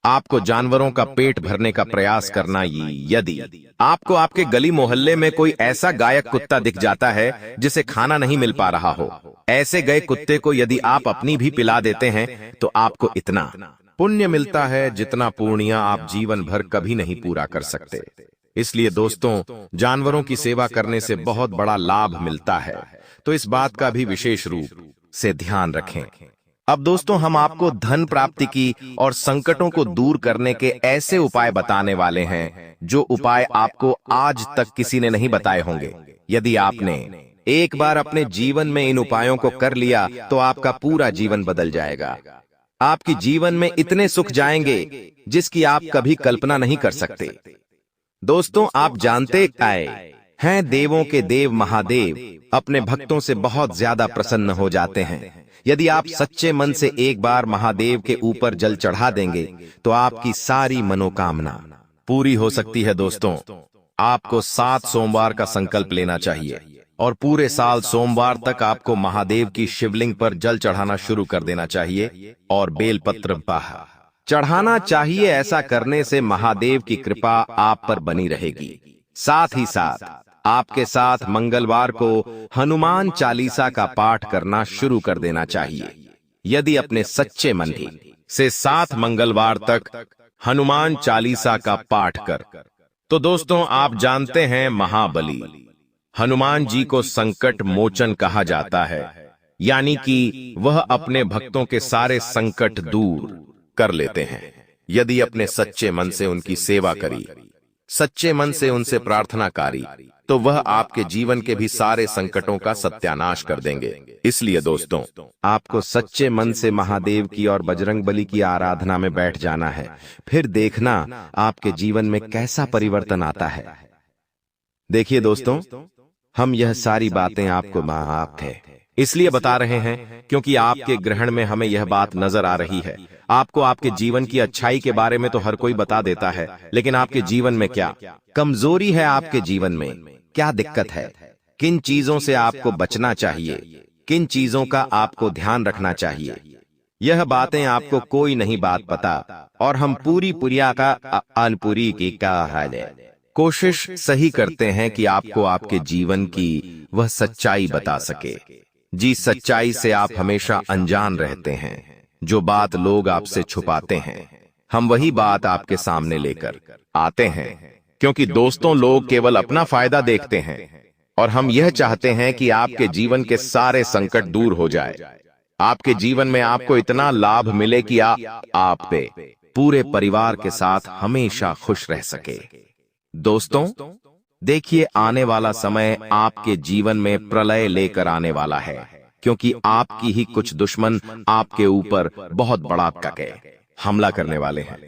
आपको जानवरों का पेट भरने का प्रयास करना। यदि आपको आपके गली मोहल्ले में कोई ऐसा गायक कुत्ता दिख जाता है जिसे खाना नहीं मिल पा रहा हो, ऐसे गए कुत्ते को यदि आप अपनी भी पिला देते हैं तो आपको इतना पुण्य मिलता है जितना पुण्य आप जीवन भर कभी नहीं पूरा कर सकते। इसलिए दोस्तों, जानवरों की सेवा करने से बहुत बड़ा लाभ मिलता है, तो इस बात का भी विशेष रूप से ध्यान रखें। अब दोस्तों, हम आपको धन प्राप्ति की और संकटों को दूर करने के ऐसे उपाय बताने वाले हैं जो उपाय आपको आज तक किसी ने नहीं बताए होंगे। यदि आपने एक बार अपने जीवन में इन उपायों को कर लिया तो आपका पूरा जीवन बदल जाएगा। आपके जीवन में इतने सुख जाएंगे जिसकी आप कभी कल्पना नहीं कर सकते। दोस्तों, आप जानते हैं, देवों के देव महादेव अपने भक्तों से बहुत ज्यादा प्रसन्न हो जाते हैं। यदि आप सच्चे मन से एक बार महादेव के ऊपर जल चढ़ा देंगे तो आपकी सारी मनोकामना पूरी हो सकती है। दोस्तों, आपको 7 सोमवार का संकल्प लेना चाहिए और पूरे साल सोमवार तक आपको महादेव की शिवलिंग पर जल चढ़ाना शुरू कर देना चाहिए और बेलपत्र चढ़ाना चाहिए। ऐसा करने से महादेव की कृपा आप पर बनी रहेगी। साथ ही साथ आपके साथ मंगलवार को हनुमान चालीसा का पाठ करना शुरू कर देना चाहिए। यदि अपने सच्चे मन से 7 मंगलवार तक हनुमान चालीसा का पाठ कर, तो दोस्तों, आप जानते हैं, महाबली हनुमान जी को संकट मोचन कहा जाता है। यानी कि वह अपने भक्तों के सारे संकट दूर कर लेते हैं। यदि अपने सच्चे मन से उनकी सेवा करी, सच्चे मन से उनसे प्रार्थना कारी, तो वह आपके जीवन के भी सारे संकटों का सत्यानाश कर देंगे। इसलिए दोस्तों, आपको सच्चे मन से महादेव की और बजरंगबली की आराधना में बैठ जाना है। फिर देखना आपके जीवन में कैसा परिवर्तन आता है। देखिए दोस्तों, हम यह सारी बातें आपको आप थे इसलिए बता रहे हैं क्योंकि आपके ग्रहण में हमें यह बात नजर आ रही है। आपको आपके जीवन की अच्छाई के बारे में तो हर कोई बता देता है, लेकिन आपके जीवन में क्या कमजोरी है, आपके जीवन में क्या दिक्कत है, किन चीजों से आपको बचना चाहिए, किन चीजों का आपको ध्यान रखना चाहिए, यह बातें आपको कोई नहीं बात पता। और हम पूरी पुरिया का अनपुरी की का है कोशिश सही करते हैं कि आपको आपके जीवन की वह सच्चाई बता सके। जी, सच्चाई से आप हमेशा अनजान रहते हैं। जो बात लोग आपसे छुपाते हैं, हम वही बात आपके सामने लेकर आते हैं, क्योंकि दोस्तों, लोग केवल अपना फायदा देखते हैं और हम यह चाहते हैं कि आपके जीवन के सारे संकट दूर हो जाए। आपके जीवन में आपको इतना लाभ मिले कि आप पे पूरे परिवार के साथ हमेशा खुश रह सके। दोस्तों, देखिए, आने वाला समय आपके जीवन में प्रलय लेकर आने वाला है, क्योंकि आपकी ही कुछ दुश्मन आपके ऊपर बहुत बड़ा करके हमला करने वाले हैं।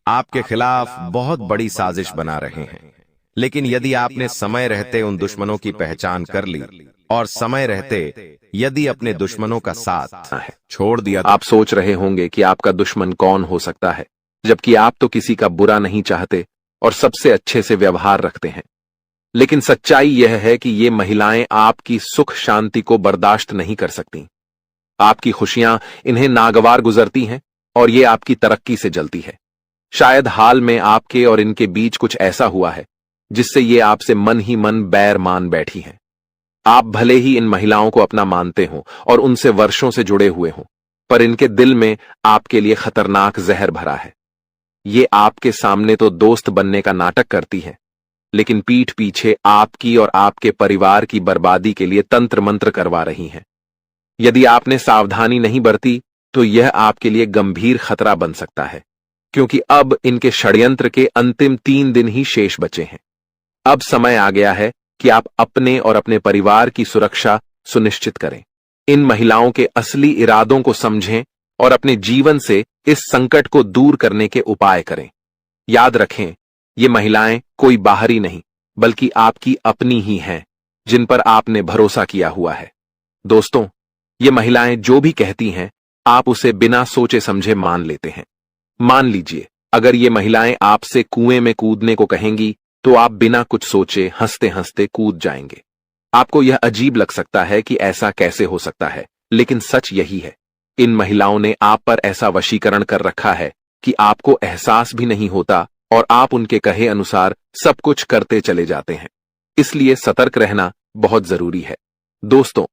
आपके खिलाफ बहुत बड़ी साजिश बना रहे हैं। लेकिन यदि आपने समय रहते उन दुश्मनों की पहचान कर ली और समय रहते यदि अपने दुश्मनों का साथ छोड़ दिया, आप सोच रहे होंगे कि आपका दुश्मन कौन हो सकता है, जबकि आप तो किसी का बुरा नहीं चाहते और सबसे अच्छे से व्यवहार रखते हैं। लेकिन सच्चाई यह है कि ये महिलाएं आपकी सुख शांति को बर्दाश्त नहीं कर सकती। आपकी खुशियां इन्हें नागवार गुजरती हैं और ये आपकी तरक्की से जलती है। शायद हाल में आपके और इनके बीच कुछ ऐसा हुआ है जिससे ये आपसे मन ही मन बैर मान बैठी हैं। आप भले ही इन महिलाओं को अपना मानते हो और उनसे वर्षों से जुड़े हुए हो, पर इनके दिल में आपके लिए खतरनाक जहर भरा है। ये आपके सामने तो दोस्त बनने का नाटक करती है, लेकिन पीठ पीछे आपकी और आपके परिवार की बर्बादी के लिए तंत्र मंत्र करवा रही हैं। यदि आपने सावधानी नहीं बरती तो यह आपके लिए गंभीर खतरा बन सकता है, क्योंकि अब इनके षड्यंत्र के अंतिम 3 दिन ही शेष बचे हैं। अब समय आ गया है कि आप अपने और अपने परिवार की सुरक्षा सुनिश्चित करें। इन महिलाओं के असली इरादों को समझें और अपने जीवन से इस संकट को दूर करने के उपाय करें। याद रखें, ये महिलाएं कोई बाहरी नहीं, बल्कि आपकी अपनी ही हैं, जिन पर आपने भरोसा किया हुआ है। दोस्तों, ये महिलाएं जो भी कहती हैं, आप उसे बिना सोचे समझे मान लेते हैं। मान लीजिए, अगर ये महिलाएं आपसे कुएं में कूदने को कहेंगी, तो आप बिना कुछ सोचे हंसते हंसते कूद जाएंगे। आपको यह अजीब लग सकता है कि ऐसा कैसे हो सकता है, लेकिन सच यही है। इन महिलाओं ने आप पर ऐसा वशीकरण कर रखा है कि आपको एहसास भी नहीं होता और आप उनके कहे अनुसार सब कुछ करते चले जाते हैं। इसलिए सतर्क रहना बहुत जरूरी है। दोस्तों,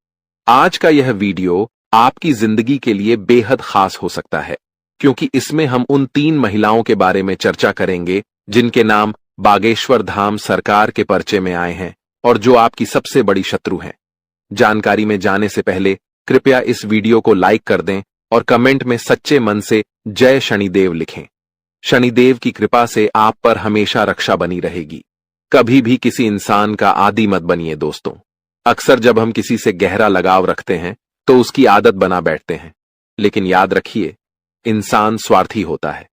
आज का यह वीडियो आपकी जिंदगी के लिए बेहद खास हो सकता है, क्योंकि इसमें हम उन 3 महिलाओं के बारे में चर्चा करेंगे जिनके नाम बागेश्वर धाम सरकार के पर्चे में आए हैं और जो आपकी सबसे बड़ी शत्रु हैं। जानकारी में जाने से पहले कृपया इस वीडियो को लाइक कर दें और कमेंट में सच्चे मन से जय शनिदेव लिखें। शनिदेव की कृपा से आप पर हमेशा रक्षा बनी रहेगी। कभी भी किसी इंसान का आदी मत बनिए दोस्तों। अक्सर जब हम किसी से गहरा लगाव रखते हैं तो उसकी आदत बना बैठते हैं, लेकिन याद रखिए, इंसान स्वार्थी होता है।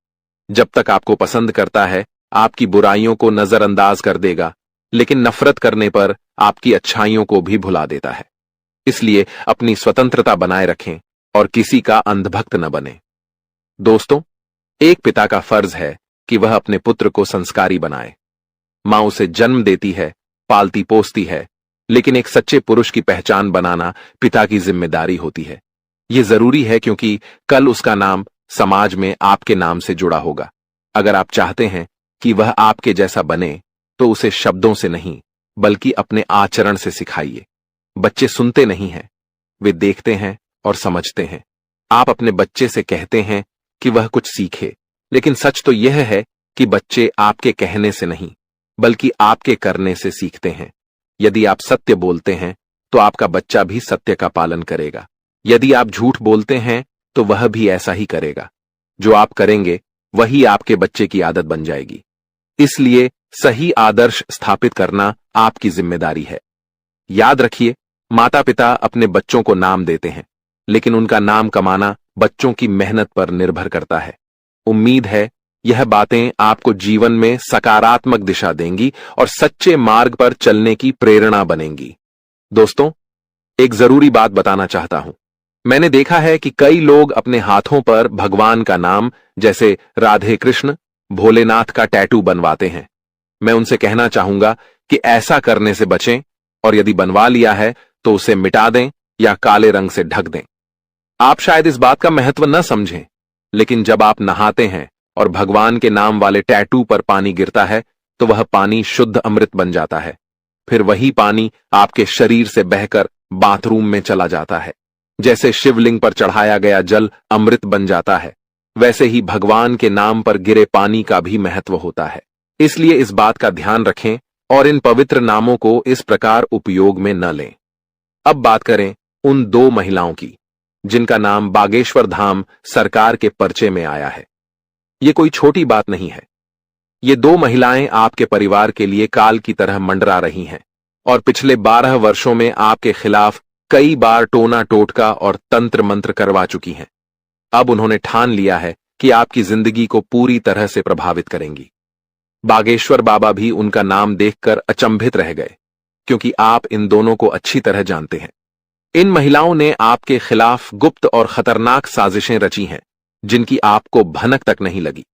जब तक आपको पसंद करता है, आपकी बुराइयों को नजरअंदाज कर देगा, लेकिन नफरत करने पर आपकी अच्छाइयों को भी भुला देता है। इसलिए अपनी स्वतंत्रता बनाए रखें और किसी का अंधभक्त न बने। दोस्तों, एक पिता का फर्ज है कि वह अपने पुत्र को संस्कारी बनाए। मां उसे जन्म देती है, पालती पोसती है, लेकिन एक सच्चे पुरुष की पहचान बनाना पिता की जिम्मेदारी होती है। यह जरूरी है क्योंकि कल उसका नाम समाज में आपके नाम से जुड़ा होगा। अगर आप चाहते हैं कि वह आपके जैसा बने, तो उसे शब्दों से नहीं, बल्कि अपने आचरण से सिखाइए। बच्चे सुनते नहीं हैं, वे देखते हैं और समझते हैं। आप अपने बच्चे से कहते हैं कि वह कुछ सीखे, लेकिन सच तो यह है कि बच्चे आपके कहने से नहीं, बल्कि आपके करने से सीखते हैं। यदि आप सत्य बोलते हैं, तो आपका बच्चा भी सत्य का पालन करेगा। यदि आप झूठ बोलते हैं तो वह भी ऐसा ही करेगा। जो आप करेंगे वही आपके बच्चे की आदत बन जाएगी। इसलिए सही आदर्श स्थापित करना आपकी जिम्मेदारी है। याद रखिए, माता पिता अपने बच्चों को नाम देते हैं, लेकिन उनका नाम कमाना बच्चों की मेहनत पर निर्भर करता है। उम्मीद है यह बातें आपको जीवन में सकारात्मक दिशा देंगी और सच्चे मार्ग पर चलने की प्रेरणा बनेंगी। दोस्तों, एक जरूरी बात बताना चाहता हूं। मैंने देखा है कि कई लोग अपने हाथों पर भगवान का नाम जैसे राधे कृष्ण, भोलेनाथ का टैटू बनवाते हैं। मैं उनसे कहना चाहूंगा कि ऐसा करने से बचें, और यदि बनवा लिया है तो उसे मिटा दें या काले रंग से ढक दें। आप शायद इस बात का महत्व न समझें, लेकिन जब आप नहाते हैं और भगवान के नाम वाले टैटू पर पानी गिरता है तो वह पानी शुद्ध अमृत बन जाता है। फिर वही पानी आपके शरीर से बहकर बाथरूम में चला जाता है। जैसे शिवलिंग पर चढ़ाया गया जल अमृत बन जाता है, वैसे ही भगवान के नाम पर गिरे पानी का भी महत्व होता है। इसलिए इस बात का ध्यान रखें और इन पवित्र नामों को इस प्रकार उपयोग में न लें। अब बात करें उन 2 महिलाओं की जिनका नाम बागेश्वर धाम सरकार के पर्चे में आया है। ये कोई छोटी बात नहीं है। ये 2 महिलाएं आपके परिवार के लिए काल की तरह मंडरा रही हैं और पिछले 12 वर्षों में आपके खिलाफ कई बार टोना टोटका और तंत्र मंत्र करवा चुकी हैं। अब उन्होंने ठान लिया है कि आपकी जिंदगी को पूरी तरह से प्रभावित करेंगी। बागेश्वर बाबा भी उनका नाम देखकर अचंभित रह गए, क्योंकि आप इन दोनों को अच्छी तरह जानते हैं। इन महिलाओं ने आपके खिलाफ गुप्त और खतरनाक साजिशें रची हैं, जिनकी आपको भनक तक नहीं लगी।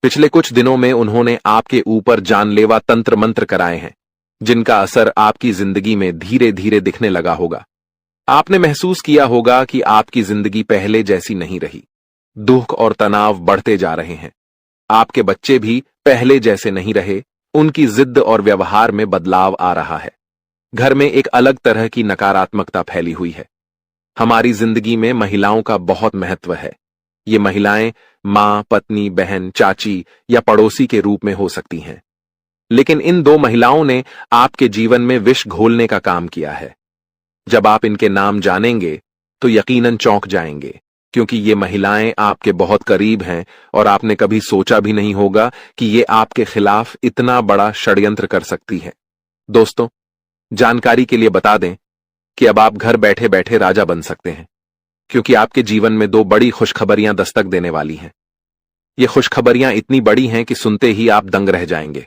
पिछले कुछ दिनों में उन्होंने आपके ऊपर जानलेवा तंत्र मंत्र कराए हैं, जिनका असर आपकी जिंदगी में धीरे धीरे दिखने लगा होगा। आपने महसूस किया होगा कि आपकी जिंदगी पहले जैसी नहीं रही। दुख और तनाव बढ़ते जा रहे हैं। आपके बच्चे भी पहले जैसे नहीं रहे। उनकी जिद और व्यवहार में बदलाव आ रहा है। घर में एक अलग तरह की नकारात्मकता फैली हुई है। हमारी जिंदगी में महिलाओं का बहुत महत्व है। ये महिलाएं मां, पत्नी, बहन, चाची या पड़ोसी के रूप में हो सकती हैं। लेकिन इन 2 महिलाओं ने आपके जीवन में विष घोलने का काम किया है। जब आप इनके नाम जानेंगे तो यकीनन चौंक जाएंगे, क्योंकि ये महिलाएं आपके बहुत करीब हैं और आपने कभी सोचा भी नहीं होगा कि ये आपके खिलाफ इतना बड़ा षड्यंत्र कर सकती हैं। दोस्तों, जानकारी के लिए बता दें कि अब आप घर बैठे बैठे राजा बन सकते हैं, क्योंकि आपके जीवन में 2 बड़ी खुशखबरियां दस्तक देने वाली हैं। ये खुशखबरियां इतनी बड़ी हैं कि सुनते ही आप दंग रह जाएंगे।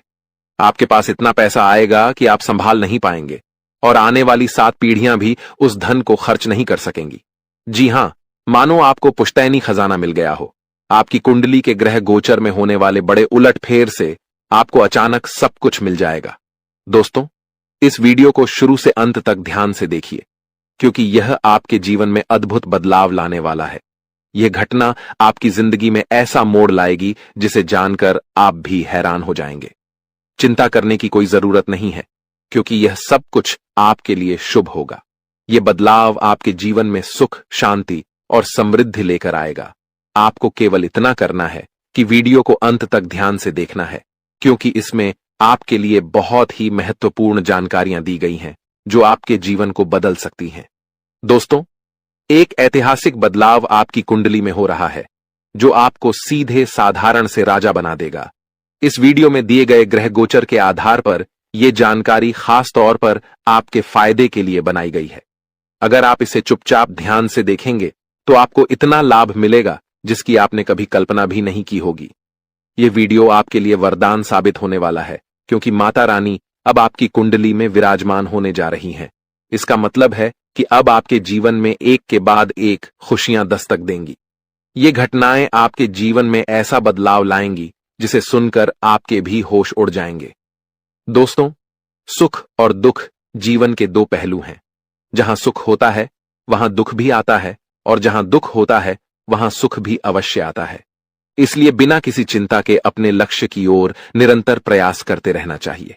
आपके पास इतना पैसा आएगा कि आप संभाल नहीं पाएंगे और आने वाली 7 पीढ़ियां भी उस धन को खर्च नहीं कर सकेंगी। जी हां, मानो आपको पुश्तैनी खजाना मिल गया हो। आपकी कुंडली के ग्रह गोचर में होने वाले बड़े उलटफेर से आपको अचानक सब कुछ मिल जाएगा। दोस्तों, इस वीडियो को शुरू से अंत तक ध्यान से देखिए, क्योंकि यह आपके जीवन में अद्भुत बदलाव लाने वाला है। यह घटना आपकी जिंदगी में ऐसा मोड़ लाएगी जिसे जानकर आप भी हैरान हो जाएंगे। चिंता करने की कोई जरूरत नहीं है, क्योंकि यह सब कुछ आपके लिए शुभ होगा। यह बदलाव आपके जीवन में सुख, शांति और समृद्धि लेकर आएगा। आपको केवल इतना करना है कि वीडियो को अंत तक ध्यान से देखना है, क्योंकि इसमें आपके लिए बहुत ही महत्वपूर्ण जानकारियां दी गई हैं जो आपके जीवन को बदल सकती हैं। दोस्तों, एक ऐतिहासिक बदलाव आपकी कुंडली में हो रहा है, जो आपको सीधे साधारण से राजा बना देगा। इस वीडियो में दिए गए ग्रह गोचर के आधार पर यह जानकारी खास तौर पर आपके फायदे के लिए बनाई गई है। अगर आप इसे चुपचाप ध्यान से देखेंगे तो आपको इतना लाभ मिलेगा जिसकी आपने कभी कल्पना भी नहीं की होगी। यह वीडियो आपके लिए वरदान साबित होने वाला है, क्योंकि माता रानी अब आपकी कुंडली में विराजमान होने जा रही हैं। इसका मतलब है कि अब आपके जीवन में एक के बाद एक खुशियां दस्तक देंगी। ये घटनाएं आपके जीवन में ऐसा बदलाव लाएंगी जिसे सुनकर आपके भी होश उड़ जाएंगे। दोस्तों, सुख और दुख जीवन के 2 पहलू हैं। जहां सुख होता है वहां दुख भी आता है, और जहां दुख होता है वहां सुख भी अवश्य आता है। इसलिए बिना किसी चिंता के अपने लक्ष्य की ओर निरंतर प्रयास करते रहना चाहिए।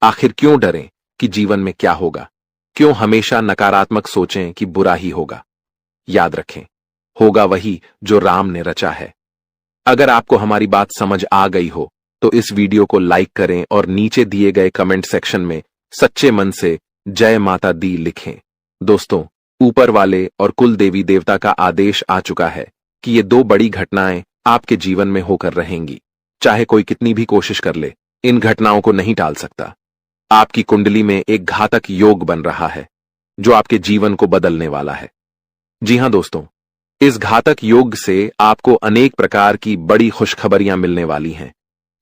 आखिर क्यों डरें कि जीवन में क्या होगा? क्यों हमेशा नकारात्मक सोचें कि बुरा ही होगा? याद रखें, होगा वही जो राम ने रचा है। अगर आपको हमारी बात समझ आ गई हो तो इस वीडियो को लाइक करें और नीचे दिए गए कमेंट सेक्शन में सच्चे मन से जय माता दी लिखें। दोस्तों, ऊपर वाले और कुल देवी देवता का आदेश आ चुका है कि ये दो बड़ी घटनाएं आपके जीवन में होकर रहेंगी। चाहे कोई कितनी भी कोशिश कर ले, इन घटनाओं को नहीं टाल सकता। आपकी कुंडली में एक घातक योग बन रहा है जो आपके जीवन को बदलने वाला है। जी हां दोस्तों, इस घातक योग से आपको अनेक प्रकार की बड़ी खुशखबरियां मिलने वाली हैं,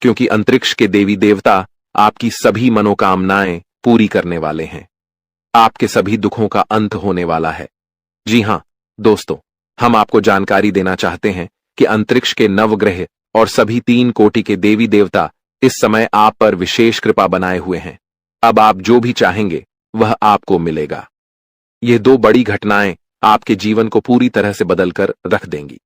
क्योंकि अंतरिक्ष के देवी देवता आपकी सभी मनोकामनाएं पूरी करने वाले हैं। आपके सभी दुखों का अंत होने वाला है। जी हां दोस्तों, हम आपको जानकारी देना चाहते हैं कि अंतरिक्ष के नवग्रह और सभी 3 कोटि के देवी देवता इस समय आप पर विशेष कृपा बनाए हुए हैं। अब आप जो भी चाहेंगे वह आपको मिलेगा। ये 2 बड़ी घटनाएं आपके जीवन को पूरी तरह से बदलकर रख देंगी।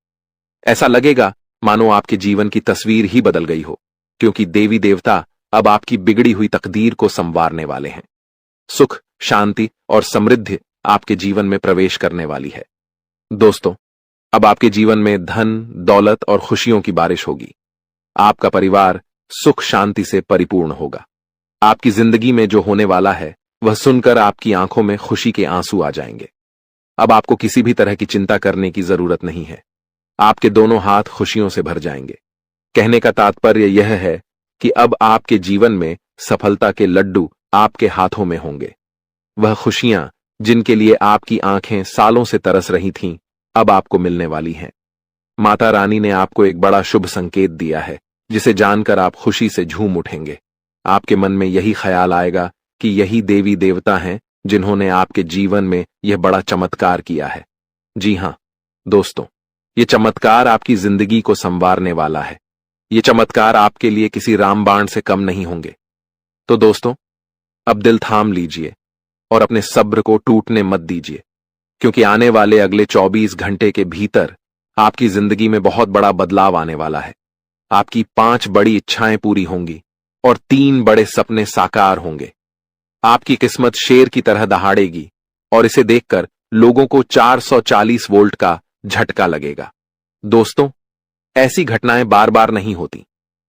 ऐसा लगेगा मानो आपके जीवन की तस्वीर ही बदल गई हो, क्योंकि देवी देवता अब आपकी बिगड़ी हुई तकदीर को संवारने वाले हैं। सुख, शांति और समृद्धि आपके जीवन में प्रवेश करने वाली है। दोस्तों, अब आपके जीवन में धन, दौलत और खुशियों की बारिश होगी। आपका परिवार सुख शांति से परिपूर्ण होगा। आपकी जिंदगी में जो होने वाला है वह सुनकर आपकी आंखों में खुशी के आंसू आ जाएंगे। अब आपको किसी भी तरह की चिंता करने की जरूरत नहीं है। आपके दोनों हाथ खुशियों से भर जाएंगे। कहने का तात्पर्य यह है कि अब आपके जीवन में सफलता के लड्डू आपके हाथों में होंगे। वह खुशियां जिनके लिए आपकी आंखें सालों से तरस रही थीं, अब आपको मिलने वाली हैं। माता रानी ने आपको एक बड़ा शुभ संकेत दिया है, जिसे जानकर आप खुशी से झूम उठेंगे। आपके मन में यही ख्याल आएगा कि यही देवी देवता हैं जिन्होंने आपके जीवन में यह बड़ा चमत्कार किया है। जी हां दोस्तों, ये चमत्कार आपकी जिंदगी को संवारने वाला है। ये चमत्कार आपके लिए किसी रामबाण से कम नहीं होंगे। तो दोस्तों, अब दिल थाम लीजिए और अपने सब्र को टूटने मत दीजिए, क्योंकि आने वाले अगले 24 घंटे के भीतर आपकी जिंदगी में बहुत बड़ा बदलाव आने वाला है। आपकी 5 बड़ी इच्छाएं पूरी होंगी और 3 बड़े सपने साकार होंगे। आपकी किस्मत शेर की तरह दहाड़ेगी और इसे देखकर लोगों को 440 वोल्ट का झटका लगेगा। दोस्तों, ऐसी घटनाएं बार बार नहीं होती,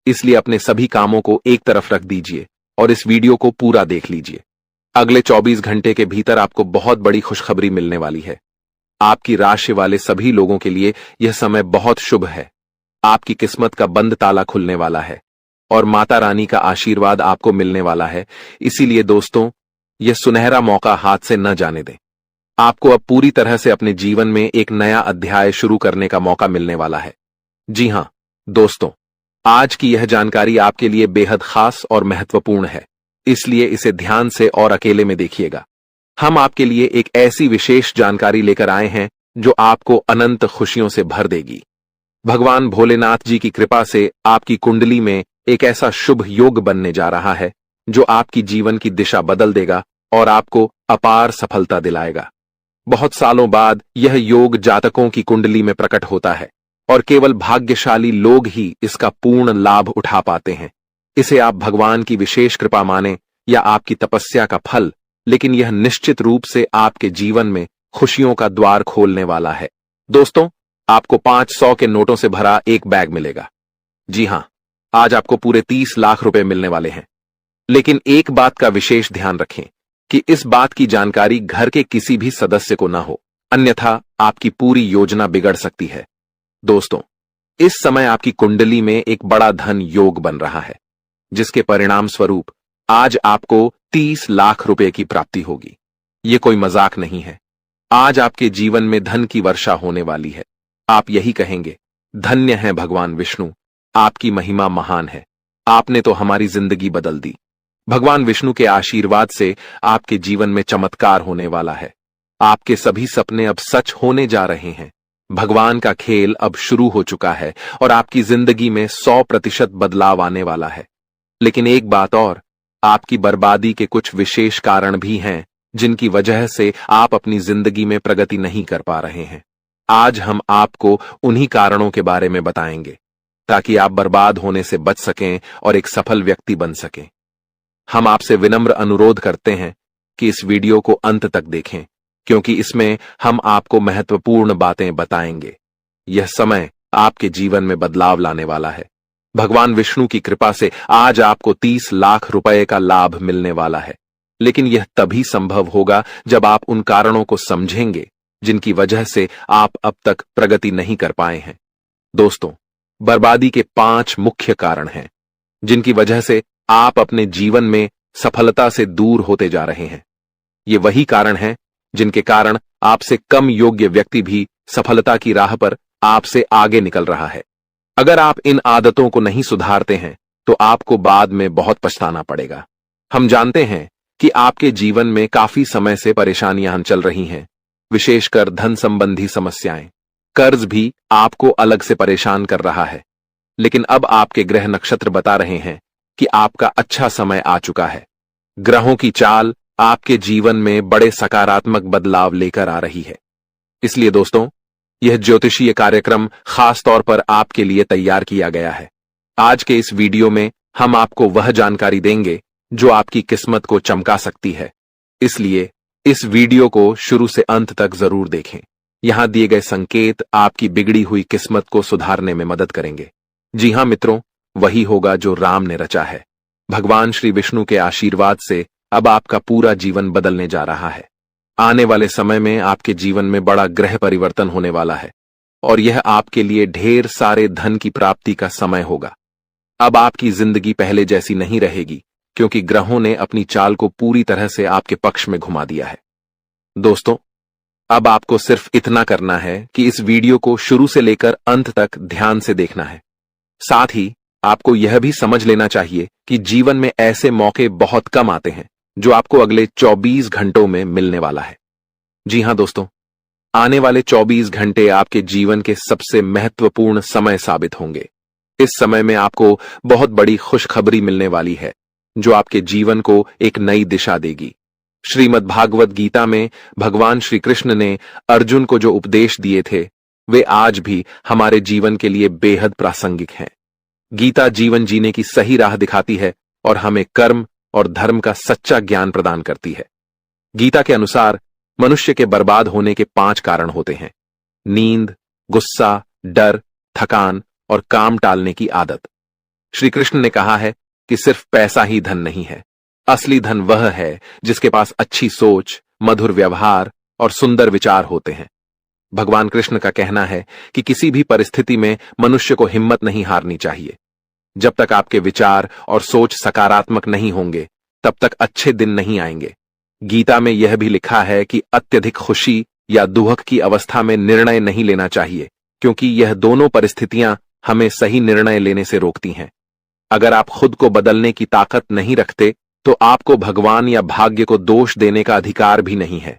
इसलिए अपने सभी कामों को एक तरफ रख दीजिए और इस वीडियो को पूरा देख लीजिए। अगले 24 घंटे के भीतर आपको बहुत बड़ी खुशखबरी मिलने वाली है। आपकी राशि वाले सभी लोगों के लिए यह समय बहुत शुभ है। आपकी किस्मत का बंद ताला खुलने वाला है और माता रानी का आशीर्वाद आपको मिलने वाला है। इसीलिए दोस्तों, यह सुनहरा मौका हाथ से न जाने दें। आपको अब पूरी तरह से अपने जीवन में एक नया अध्याय शुरू करने का मौका मिलने वाला है। जी हां दोस्तों, आज की यह जानकारी आपके लिए बेहद खास और महत्वपूर्ण है, इसलिए इसे ध्यान से और अकेले में देखिएगा। हम आपके लिए एक ऐसी विशेष जानकारी लेकर आए हैं जो आपको अनंत खुशियों से भर देगी। भगवान भोलेनाथ जी की कृपा से आपकी कुंडली में एक ऐसा शुभ योग बनने जा रहा है जो आपकी जीवन की दिशा बदल देगा और आपको अपार सफलता दिलाएगा। बहुत सालों बाद यह योग जातकों की कुंडली में प्रकट होता है और केवल भाग्यशाली लोग ही इसका पूर्ण लाभ उठा पाते हैं। इसे आप भगवान की विशेष कृपा माने या आपकी तपस्या का फल, लेकिन यह निश्चित रूप से आपके जीवन में खुशियों का द्वार खोलने वाला है। दोस्तों, आपको 500 के नोटों से भरा एक बैग मिलेगा। जी हां, आज आपको पूरे 30 लाख रुपए मिलने वाले हैं। लेकिन एक बात का विशेष ध्यान रखें कि इस बात की जानकारी घर के किसी भी सदस्य को ना हो, अन्यथा आपकी पूरी योजना बिगड़ सकती है। दोस्तों, इस समय आपकी कुंडली में एक बड़ा धन योग बन रहा है, जिसके परिणाम स्वरूप आज आपको 30 लाख रुपए की प्राप्ति होगी। यह कोई मजाक नहीं है। आज आपके जीवन में धन की वर्षा होने वाली है। आप यही कहेंगे, धन्य है भगवान विष्णु, आपकी महिमा महान है। आपने तो हमारी जिंदगी बदल दी। भगवान विष्णु के आशीर्वाद से आपके जीवन में चमत्कार होने वाला है। आपके सभी सपने अब सच होने जा रहे हैं। भगवान का खेल अब शुरू हो चुका है और आपकी जिंदगी में 100% बदलाव आने वाला है। लेकिन एक बात और, आपकी बर्बादी के कुछ विशेष कारण भी हैं जिनकी वजह से आप अपनी जिंदगी में प्रगति नहीं कर पा रहे हैं। आज हम आपको उन्हीं कारणों के बारे में बताएंगे ताकि आप बर्बाद होने से बच सकें और एक सफल व्यक्ति बन सकें। हम आपसे विनम्र अनुरोध करते हैं कि इस वीडियो को अंत तक देखें, क्योंकि इसमें हम आपको महत्वपूर्ण बातें बताएंगे। यह समय आपके जीवन में बदलाव लाने वाला है। भगवान विष्णु की कृपा से आज आपको 30 लाख रुपए का लाभ मिलने वाला है। लेकिन यह तभी संभव होगा जब आप उन कारणों को समझेंगे जिनकी वजह से आप अब तक प्रगति नहीं कर पाए हैं। दोस्तों, बर्बादी के 5 मुख्य कारण हैं जिनकी वजह से आप अपने जीवन में सफलता से दूर होते जा रहे हैं। ये वही कारण हैं जिनके कारण आपसे कम योग्य व्यक्ति भी सफलता की राह पर आपसे आगे निकल रहा है। अगर आप इन आदतों को नहीं सुधारते हैं तो आपको बाद में बहुत पछताना पड़ेगा। हम जानते हैं कि आपके जीवन में काफी समय से परेशानियां चल रही हैं, विशेषकर धन संबंधी समस्याएं। कर्ज भी आपको अलग से परेशान कर रहा है। लेकिन अब आपके ग्रह नक्षत्र बता रहे हैं कि आपका अच्छा समय आ चुका है। ग्रहों की चाल आपके जीवन में बड़े सकारात्मक बदलाव लेकर आ रही है। इसलिए दोस्तों, यह ज्योतिषीय कार्यक्रम खास तौर पर आपके लिए तैयार किया गया है। आज के इस वीडियो में हम आपको वह जानकारी देंगे जो आपकी किस्मत को चमका सकती है। इसलिए इस वीडियो को शुरू से अंत तक जरूर देखें। यहां दिए गए संकेत आपकी बिगड़ी हुई किस्मत को सुधारने में मदद करेंगे। जी हां मित्रों, वही होगा जो राम ने रचा है। भगवान श्री विष्णु के आशीर्वाद से अब आपका पूरा जीवन बदलने जा रहा है। आने वाले समय में आपके जीवन में बड़ा ग्रह परिवर्तन होने वाला है और यह आपके लिए ढेर सारे धन की प्राप्ति का समय होगा। अब आपकी जिंदगी पहले जैसी नहीं रहेगी क्योंकि ग्रहों ने अपनी चाल को पूरी तरह से आपके पक्ष में घुमा दिया है। दोस्तों, अब आपको सिर्फ इतना करना है कि इस वीडियो को शुरू से लेकर अंत तक ध्यान से देखना है। साथ ही आपको यह भी समझ लेना चाहिए कि जीवन में ऐसे मौके बहुत कम आते हैं जो आपको अगले 24 घंटों में मिलने वाला है। जी हां दोस्तों, आने वाले 24 घंटे आपके जीवन के सबसे महत्वपूर्ण समय साबित होंगे। इस समय में आपको बहुत बड़ी खुशखबरी मिलने वाली है जो आपके जीवन को एक नई दिशा देगी। श्रीमद् भागवत गीता में भगवान श्री कृष्ण ने अर्जुन को जो उपदेश दिए थे वे आज भी हमारे जीवन के लिए बेहद प्रासंगिक हैं। गीता जीवन जीने की सही राह दिखाती है और हमें कर्म और धर्म का सच्चा ज्ञान प्रदान करती है। गीता के अनुसार मनुष्य के बर्बाद होने के 5 कारण होते हैं: नींद, गुस्सा, डर, थकान और काम टालने की आदत। श्री कृष्ण ने कहा है कि सिर्फ पैसा ही धन नहीं है। असली धन वह है जिसके पास अच्छी सोच, मधुर व्यवहार और सुंदर विचार होते हैं। भगवान कृष्ण का कहना है कि किसी भी परिस्थिति में मनुष्य को हिम्मत नहीं हारनी चाहिए। जब तक आपके विचार और सोच सकारात्मक नहीं होंगे तब तक अच्छे दिन नहीं आएंगे। गीता में यह भी लिखा है कि अत्यधिक खुशी या दुख की अवस्था में निर्णय नहीं लेना चाहिए क्योंकि यह दोनों परिस्थितियां हमें सही निर्णय लेने से रोकती हैं। अगर आप खुद को बदलने की ताकत नहीं रखते तो आपको भगवान या भाग्य को दोष देने का अधिकार भी नहीं है।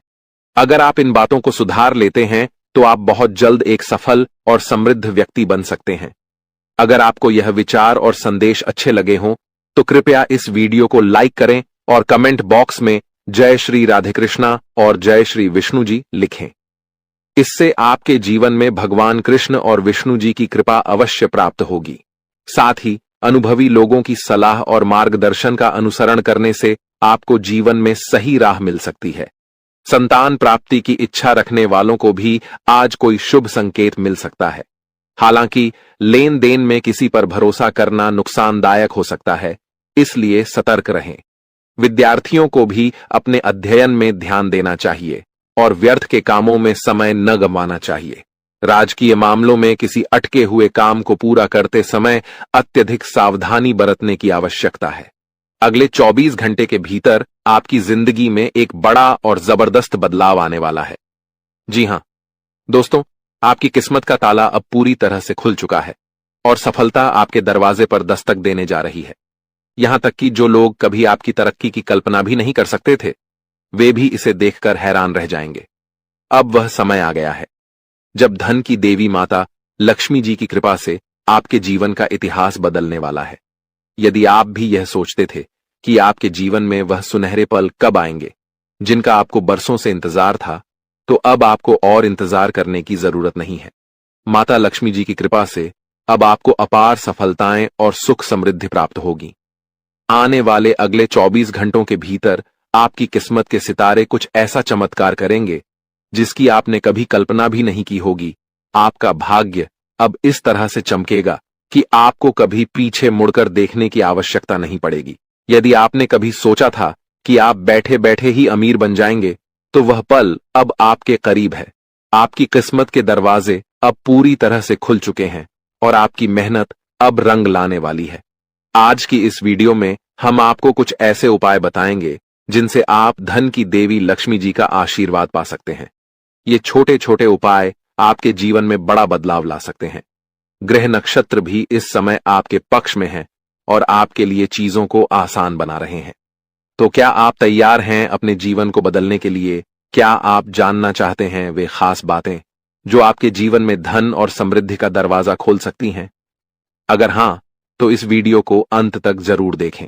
अगर आप इन बातों को सुधार लेते हैं तो आप बहुत जल्द एक सफल और समृद्ध व्यक्ति बन सकते हैं। अगर आपको यह विचार और संदेश अच्छे लगे हों तो कृपया इस वीडियो को लाइक करें और कमेंट बॉक्स में जय श्री राधे कृष्णा और जय श्री विष्णु जी लिखें। इससे आपके जीवन में भगवान कृष्ण और विष्णु जी की कृपा अवश्य प्राप्त होगी। साथ ही अनुभवी लोगों की सलाह और मार्गदर्शन का अनुसरण करने से आपको जीवन में सही राह मिल सकती है। संतान प्राप्ति की इच्छा रखने वालों को भी आज कोई शुभ संकेत मिल सकता है। हालांकि लेन देन में किसी पर भरोसा करना नुकसानदायक हो सकता है, इसलिए सतर्क रहें। विद्यार्थियों को भी अपने अध्ययन में ध्यान देना चाहिए और व्यर्थ के कामों में समय न गंवाना चाहिए। राजकीय मामलों में किसी अटके हुए काम को पूरा करते समय अत्यधिक सावधानी बरतने की आवश्यकता है। अगले 24 घंटे के भीतर आपकी जिंदगी में एक बड़ा और जबरदस्त बदलाव आने वाला है। जी हां दोस्तों, आपकी किस्मत का ताला अब पूरी तरह से खुल चुका है और सफलता आपके दरवाजे पर दस्तक देने जा रही है। यहां तक कि जो लोग कभी आपकी तरक्की की कल्पना भी नहीं कर सकते थे, वे भी इसे देखकर हैरान रह जाएंगे। अब वह समय आ गया है जब धन की देवी माता लक्ष्मी जी की कृपा से आपके जीवन का इतिहास बदलने वाला है। यदि आप भी यह सोचते थे कि आपके जीवन में वह सुनहरे पल कब आएंगे जिनका आपको बरसों से इंतजार था, तो अब आपको और इंतजार करने की जरूरत नहीं है। माता लक्ष्मी जी की कृपा से अब आपको अपार सफलताएं और सुख समृद्धि प्राप्त होगी। आने वाले अगले 24 घंटों के भीतर आपकी किस्मत के सितारे कुछ ऐसा चमत्कार करेंगे जिसकी आपने कभी कल्पना भी नहीं की होगी। आपका भाग्य अब इस तरह से चमकेगा कि आपको कभी पीछे मुड़कर देखने की आवश्यकता नहीं पड़ेगी। यदि आपने कभी सोचा था कि आप बैठे बैठे ही अमीर बन जाएंगे, तो वह पल अब आपके करीब है। आपकी किस्मत के दरवाजे अब पूरी तरह से खुल चुके हैं और आपकी मेहनत अब रंग लाने वाली है। आज की इस वीडियो में हम आपको कुछ ऐसे उपाय बताएंगे जिनसे आप धन की देवी लक्ष्मी जी का आशीर्वाद पा सकते हैं। ये छोटे छोटे उपाय आपके जीवन में बड़ा बदलाव ला सकते हैं। ग्रह नक्षत्र भी इस समय आपके पक्ष में हैं और आपके लिए चीजों को आसान बना रहे हैं। तो क्या आप तैयार हैं अपने जीवन को बदलने के लिए? क्या आप जानना चाहते हैं वे खास बातें जो आपके जीवन में धन और समृद्धि का दरवाजा खोल सकती हैं? अगर हां, तो इस वीडियो को अंत तक जरूर देखें।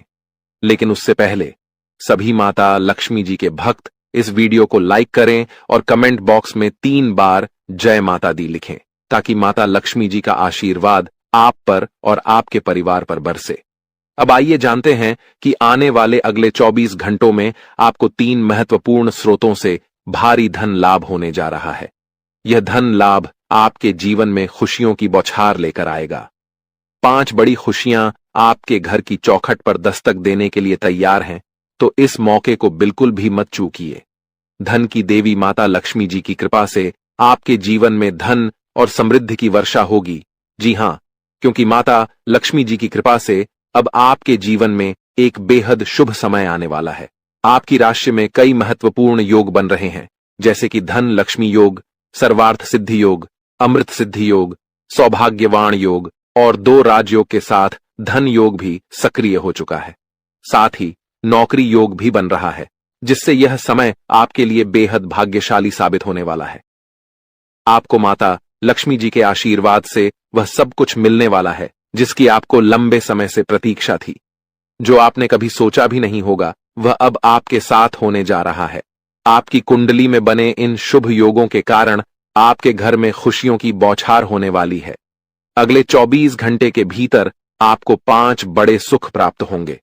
लेकिन उससे पहले सभी माता लक्ष्मी जी के भक्त इस वीडियो को लाइक करें और कमेंट बॉक्स में 3 बार जय माता दी लिखें, ताकि माता लक्ष्मी जी का आशीर्वाद आप पर और आपके परिवार पर बरसे। अब आइए जानते हैं कि आने वाले अगले 24 घंटों में आपको 3 महत्वपूर्ण स्रोतों से भारी धन लाभ होने जा रहा है। यह धन लाभ आपके जीवन में खुशियों की बौछार लेकर आएगा। 5 बड़ी खुशियां आपके घर की चौखट पर दस्तक देने के लिए तैयार हैं, तो इस मौके को बिल्कुल भी मत चूकिए। धन की देवी माता लक्ष्मी जी की कृपा से आपके जीवन में धन और समृद्धि की वर्षा होगी। जी हां, क्योंकि माता लक्ष्मी जी की कृपा से अब आपके जीवन में एक बेहद शुभ समय आने वाला है। आपकी राशि में कई महत्वपूर्ण योग बन रहे हैं, जैसे कि धन लक्ष्मी योग, सर्वार्थ सिद्धि योग, अमृत सिद्धि योग, सौभाग्यवान योग और 2 राजयोग के साथ धन योग भी सक्रिय हो चुका है। साथ ही नौकरी योग भी बन रहा है, जिससे यह समय आपके लिए बेहद भाग्यशाली साबित होने वाला है। आपको माता लक्ष्मी जी के आशीर्वाद से वह सब कुछ मिलने वाला है जिसकी आपको लंबे समय से प्रतीक्षा थी। जो आपने कभी सोचा भी नहीं होगा, वह अब आपके साथ होने जा रहा है। आपकी कुंडली में बने इन शुभ योगों के कारण आपके घर में खुशियों की बौछार होने वाली है। अगले 24 घंटे के भीतर आपको 5 बड़े सुख प्राप्त होंगे।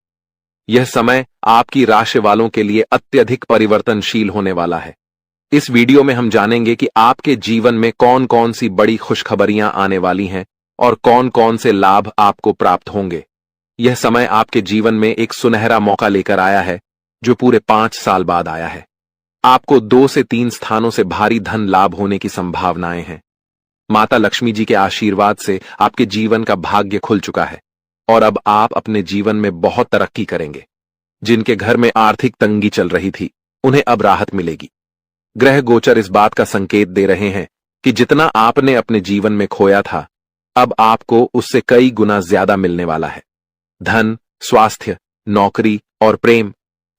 यह समय आपकी राशि वालों के लिए अत्यधिक परिवर्तनशील होने वाला है। इस वीडियो में हम जानेंगे कि आपके जीवन में कौन कौन सी बड़ी खुशखबरियां आने वाली हैं और कौन कौन से लाभ आपको प्राप्त होंगे। यह समय आपके जीवन में एक सुनहरा मौका लेकर आया है, जो पूरे 5 साल बाद आया है। आपको 2 से 3 स्थानों से भारी धन लाभ होने की संभावनाएं हैं। माता लक्ष्मी जी के आशीर्वाद से आपके जीवन का भाग्य खुल चुका है और अब आप अपने जीवन में बहुत तरक्की करेंगे। जिनके घर में आर्थिक तंगी चल रही थी, उन्हें अब राहत मिलेगी। ग्रह गोचर इस बात का संकेत दे रहे हैं कि जितना आपने अपने जीवन में खोया था, अब आपको उससे कई गुना ज्यादा मिलने वाला है। धन, स्वास्थ्य, नौकरी और प्रेम,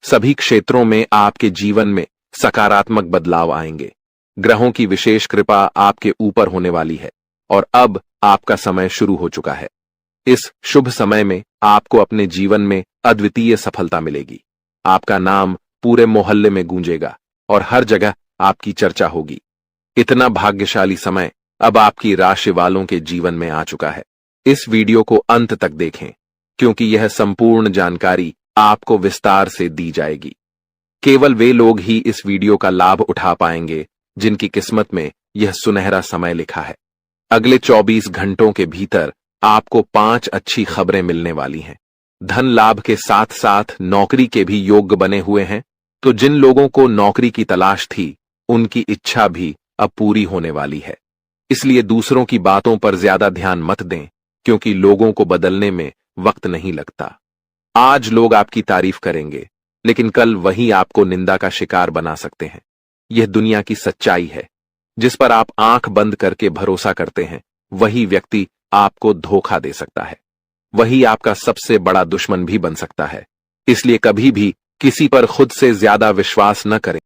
सभी क्षेत्रों में आपके जीवन में सकारात्मक बदलाव आएंगे। ग्रहों की विशेष कृपा आपके ऊपर होने वाली है और अब आपका समय शुरू हो चुका है। इस शुभ समय में आपको अपने जीवन में अद्वितीय सफलता मिलेगी। आपका नाम पूरे मोहल्ले में गूंजेगा और हर जगह आपकी चर्चा होगी। इतना भाग्यशाली समय अब आपकी राशि वालों के जीवन में आ चुका है। इस वीडियो को अंत तक देखें, क्योंकि यह संपूर्ण जानकारी आपको विस्तार से दी जाएगी। केवल वे लोग ही इस वीडियो का लाभ उठा पाएंगे जिनकी किस्मत में यह सुनहरा समय लिखा है। अगले 24 घंटों के भीतर आपको 5 अच्छी खबरें मिलने वाली हैं। धन लाभ के साथ साथ नौकरी के भी योग बने हुए हैं, तो जिन लोगों को नौकरी की तलाश थी, उनकी इच्छा भी अब पूरी होने वाली है। इसलिए दूसरों की बातों पर ज्यादा ध्यान मत दें, क्योंकि लोगों को बदलने में वक्त नहीं लगता। आज लोग आपकी तारीफ करेंगे, लेकिन कल वही आपको निंदा का शिकार बना सकते हैं। यह दुनिया की सच्चाई है। जिस पर आप आंख बंद करके भरोसा करते हैं, वही व्यक्ति आपको धोखा दे सकता है। वही आपका सबसे बड़ा दुश्मन भी बन सकता है। इसलिए कभी भी किसी पर खुद से ज्यादा विश्वास न करें।